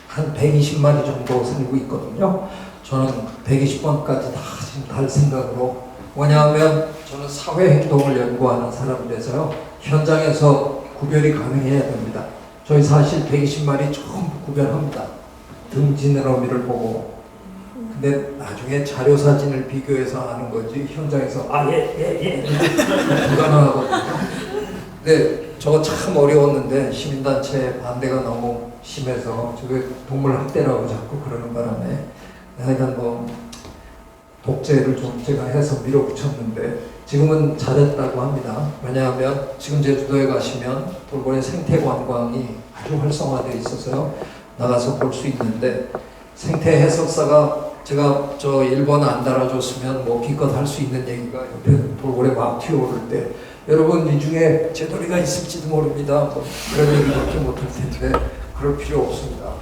한 120마리 정도 살고 있거든요. 저는 120번까지 다 지금 달 생각으로, 뭐냐면 저는 사회행동을 연구하는 사람이라서요. 현장에서 구별이 가능해야 됩니다. 저희 사실 120마리 전부 구별합니다. 등지느러미를 보고. 근데 나중에 자료 사진을 비교해서 아는 거지 현장에서 예 불가능하거든요. 근데 저거 참 어려웠는데 시민단체 반대가 너무 심해서 저게 동물학대라고 자꾸 그러는 바람에 하여간 뭐 독재를 좀 제가 해서 밀어붙였는데 지금은 잘했다고 합니다. 왜냐하면 지금 제주도에 가시면 돌고래 생태 관광이 아주 활성화되어 있어서요. 나가서 볼 수 있는데 생태 해석사가 제가 저 1번 안 달아줬으면 뭐 기껏 할 수 있는 얘기가 옆에 돌고래 막 튀어오를 때 여러분 이 중에 제돌이가 있을지도 모릅니다. 뭐 그런 얘기밖에 못할 텐데 그럴 필요 없습니다.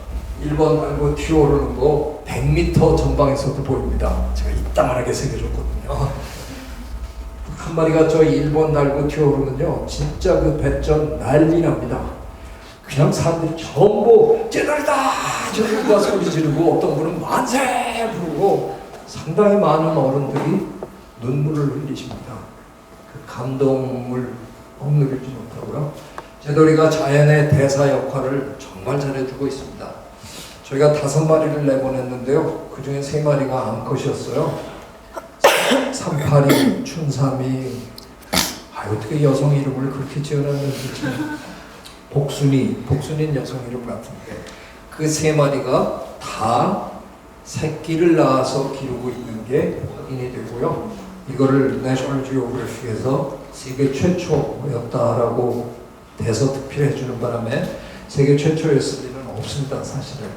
1번 말고 튀어오르는 거 100m 전방에서도 보입니다. 제가 이따만하게 새겨줬거든요. 한 마리가 저 1번 날고 튀어오르면요 진짜 그 배전 난리 납니다. 그냥 사람들이 전부 제돌이다 제돌이다 소리 지르고 어떤 분은 만세 부르고 상당히 많은 어른들이 눈물을 흘리십니다. 그 감동을 억누르지 못하고요. 제돌이가 자연의 대사 역할을 정말 잘해주고 있습니다. 저희가 5마리를 내보냈는데요. 그 중에 3마리가 암컷이었어요. 삼파리, 춘삼이, 어떻게 여성 이름을 그렇게 지어놨는지 복순이는 여성 이름 같은데 그 3마리가 다 새끼를 낳아서 기르고 있는 게 확인이 되고요. 이거를 내셔널 지오그래피에서 세계 최초였다라고 대서특필해 주는 바람에 세계 최초였을 리는 없습니다. 사실은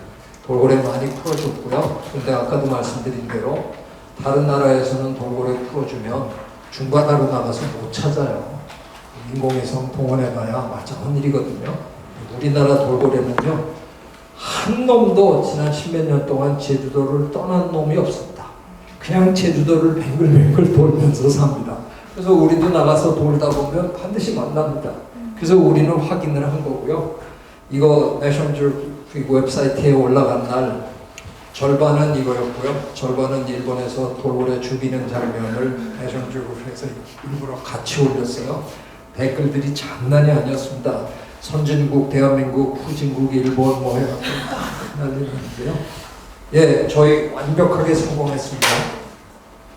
돌고래 많이 풀어줬고요. 근데 아까도 말씀드린 대로 다른 나라에서는 돌고래 풀어주면 중바다로 나가서 못 찾아요. 인공위성 동원해봐야 말짱한 일이거든요. 우리나라 돌고래는요 한 놈도 지난 10몇 년 동안 제주도를 떠난 놈이 없습니다. 그냥 제주도를 뱅글뱅글 돌면서 삽니다. 그래서 우리도 나가서 돌다 보면 반드시 만납니다. 그래서 우리는 확인을 한 거고요. 이거 내셔널 지오그래픽 웹사이트에 올라간 날 절반은 이거였고요. 절반은 일본에서 돌고래 죽이는 장면을 내셔널 지오그래픽에서 일부러 같이 올렸어요. 댓글들이 장난이 아니었습니다. 선진국, 대한민국, 후진국, 일본 뭐 해갖고 난리였는데요. 예, 저희 완벽하게 성공했습니다.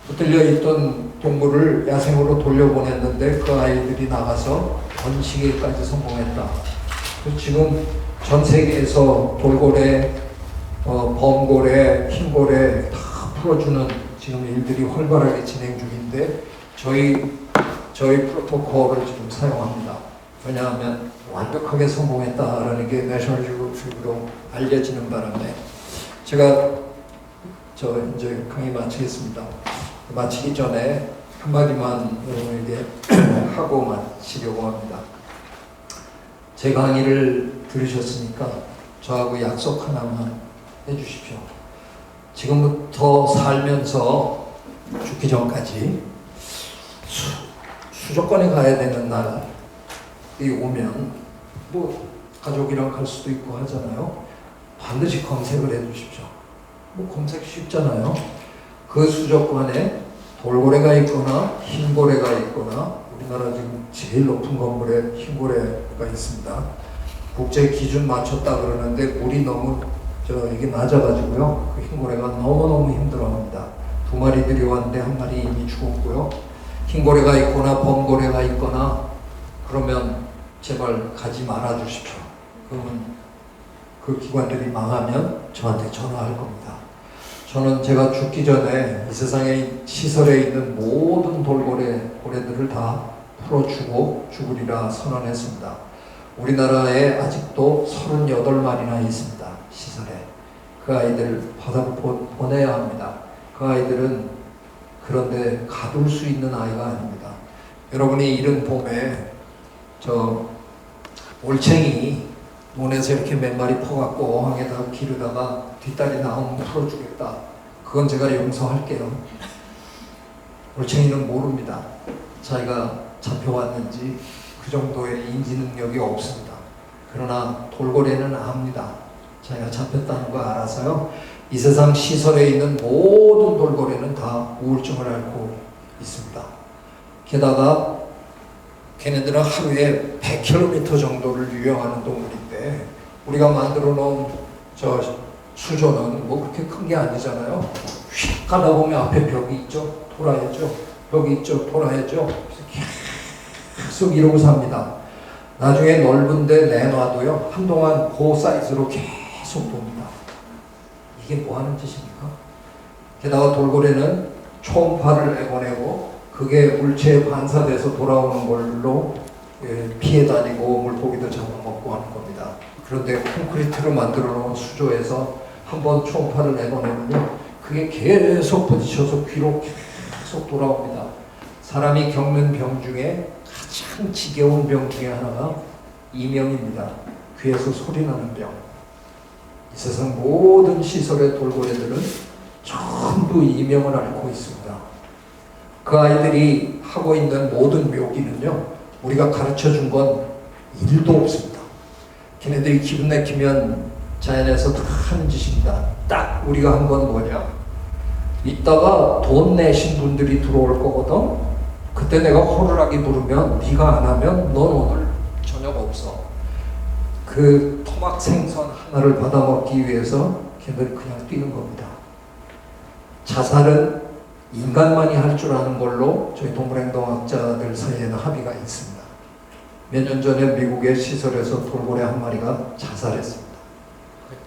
붙들려 있던 동물을 야생으로 돌려보냈는데 그 아이들이 나가서 번식에까지 성공했다. 지금 전 세계에서 돌고래, 범고래, 흰고래 다 풀어주는 지금 일들이 활발하게 진행 중인데 저희 프로토콜을 지금 사용합니다. 왜냐하면 완벽하게 성공했다라는 게 내셔널 지오그래픽으로 알려지는 바람에 제가 이제 강의 마치겠습니다. 마치기 전에 한마디만 여러분에게 하고 마치려고 합니다. 제 강의를 들으셨으니까 저하고 약속 하나만 해주십시오. 지금부터 살면서 죽기 전까지 수족관에 가야 되는 날이 오면 뭐 가족이랑 갈 수도 있고 하잖아요. 반드시 검색을 해주십시오. 뭐 검색 쉽잖아요. 그 수족관에 돌고래가 있거나 흰고래가 있거나 우리나라 지금 제일 높은 건물에 흰고래가 있습니다. 국제 기준 맞췄다 그러는데 물이 너무 이게 낮아가지고요. 그 흰고래가 너무너무 힘들어합니다. 2마리 들여왔는데 1마리 이미 죽었고요. 흰고래가 있거나 범고래가 있거나 그러면 제발 가지 말아 주십시오. 그러면 그 기관들이 망하면 저한테 전화할 겁니다. 저는 제가 죽기 전에 이 세상에 시설에 있는 모든 고래들을 다 풀어주고 죽으리라 선언했습니다. 우리나라에 아직도 38마리나 있습니다. 시설에. 그 아이들 바다로 보내야 합니다. 그 아이들은 그런데 가둘 수 있는 아이가 아닙니다. 여러분이 이른 봄에 올챙이 논에서 이렇게 몇 마리 퍼갖고 어항에다가 기르다가 뒷다리 나오면 풀어주겠다. 그건 제가 용서할게요. 올챙이는 모릅니다. 자기가 잡혀왔는지 그 정도의 인지 능력이 없습니다. 그러나 돌고래는 압니다. 자기가 잡혔다는 거 알아서요. 이 세상 시설에 있는 모든 돌고래는 다 우울증을 앓고 있습니다. 게다가 걔네들은 하루에 100km 정도를 유영하는 동물인데 우리가 만들어 놓은 수조는 뭐 그렇게 큰 게 아니잖아요. 휙 가다 보면 앞에 벽이 있죠. 돌아야죠. 벽이 있죠. 돌아야죠. 계속 이러고 삽니다. 나중에 넓은데 내놔도요. 한동안 그 사이즈로 계속 돕니다. 이게 뭐 하는 짓입니까? 게다가 돌고래는 초음파를 내보내고 그게 물체에 반사돼서 돌아오는 걸로 피해 다니고 물고기도 잡아먹고 하는 겁니다. 그런데 콘크리트로 만들어 놓은 수조에서 한번 초음파를 내보내면요. 그게 계속 부딪혀서 귀로 계속 돌아옵니다. 사람이 겪는 병 중에 가장 지겨운 병 중에 하나가 이명입니다. 귀에서 소리 나는 병. 이 세상 모든 시설의 돌고래들은 전부 이명을 앓고 있습니다. 그 아이들이 하고 있는 모든 묘기는요, 우리가 가르쳐 준 건 1도 없습니다. 걔네들이 기분 내키면 자연에서 다 하는 짓입니다. 딱 우리가 한 건 뭐냐? 이따가 돈 내신 분들이 들어올 거거든? 그때 내가 호루라기 부르면 네가 안 하면 넌 오늘 저녁 없어. 그 토막 생선 하나를 받아먹기 위해서 걔들이 그냥 뛰는 겁니다. 자살은 인간만이 할 줄 아는 걸로 저희 동물행동학자들 사이에는 합의가 있습니다. 몇 년 전에 미국의 시설에서 돌고래 1마리가 자살했습니다.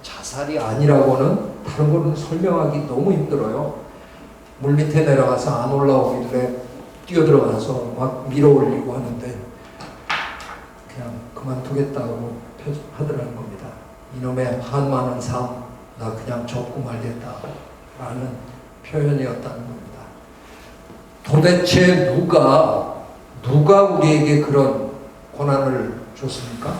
자살이 아니라고는 다른 거는 설명하기 너무 힘들어요. 물 밑에 내려가서 안 올라오길래 뛰어들어가서 막 밀어 올리고 하는데 그냥 그만두겠다고 하더라는 겁니다. 이놈의 한많은 삶, 나 그냥 접고 말겠다 라는 표현이었다는 겁니다. 도대체 누가 우리에게 그런 권한을 줬습니까?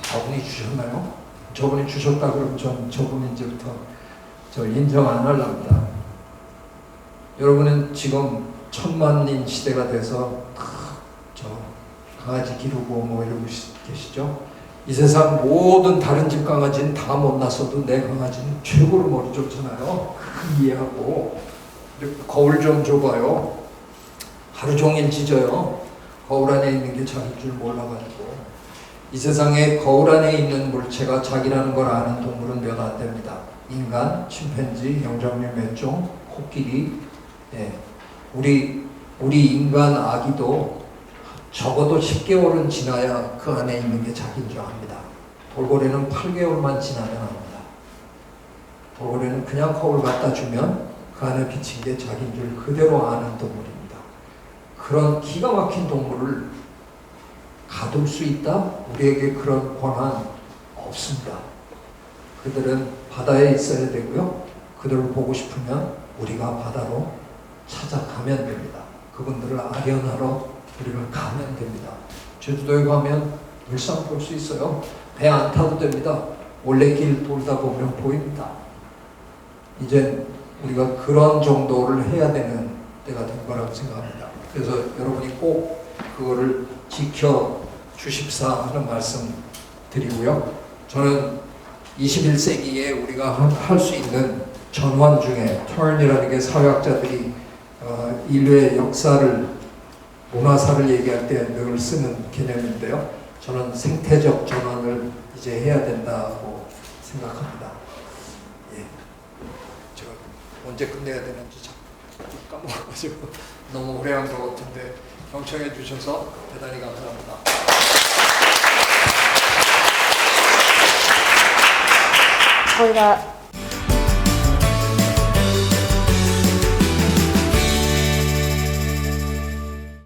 저분이 주셨나요? 저분이 주셨다 그러면 저분이 이제부터 인정 안 하려합니다. 여러분은 지금 천만인 시대가 돼서 강아지 기르고 뭐 이러고 계시죠? 이 세상 모든 다른 집 강아지는 다 못났어도 내 강아지는 최고로 머리 좋잖아요. 이해하고 거울 좀 줘봐요. 하루 종일 짖어요. 거울 안에 있는 게 자기인 줄 몰라가지고. 이 세상에 거울 안에 있는 물체가 자기라는 걸 아는 동물은 몇 안 됩니다. 인간, 침팬지, 영장류 몇 종, 코끼리. 우리 인간 아기도 적어도 10개월은 지나야 그 안에 있는 게 자기인 줄 압니다. 돌고래는 8개월만 지나면 압니다. 돌고래는 그냥 거울 갖다 주면 그 안에 비친 게 자기인 줄 그대로 아는 동물입니다. 그런 기가 막힌 동물을 가둘 수 있다? 우리에게 그런 권한 없습니다. 그들은 바다에 있어야 되고요. 그들을 보고 싶으면 우리가 바다로 찾아가면 됩니다. 그분들을 아련하러 우리가 가면 됩니다. 제주도에 가면 물상 볼 수 있어요. 배 안 타도 됩니다. 올레길 돌다 보면 보입니다. 이제 우리가 그런 정도를 해야 되는 때가 된 거라고 생각합니다. 그래서 여러분이 꼭 그거를 지켜 주십사 하는 말씀 드리고요. 저는 21세기에 우리가 할 수 있는 전환 중에 turn이라는 게 사회학자들이 인류의 역사를 문화사를 얘기할 때 늘 쓰는 개념인데요. 저는 생태적 전환을 이제 해야 된다고 생각합니다. 예. 제가 언제 끝내야 되는지 자꾸 까먹어가지고 너무 오래 한 것 같은데 경청해 주셔서 대단히 감사합니다.
저희가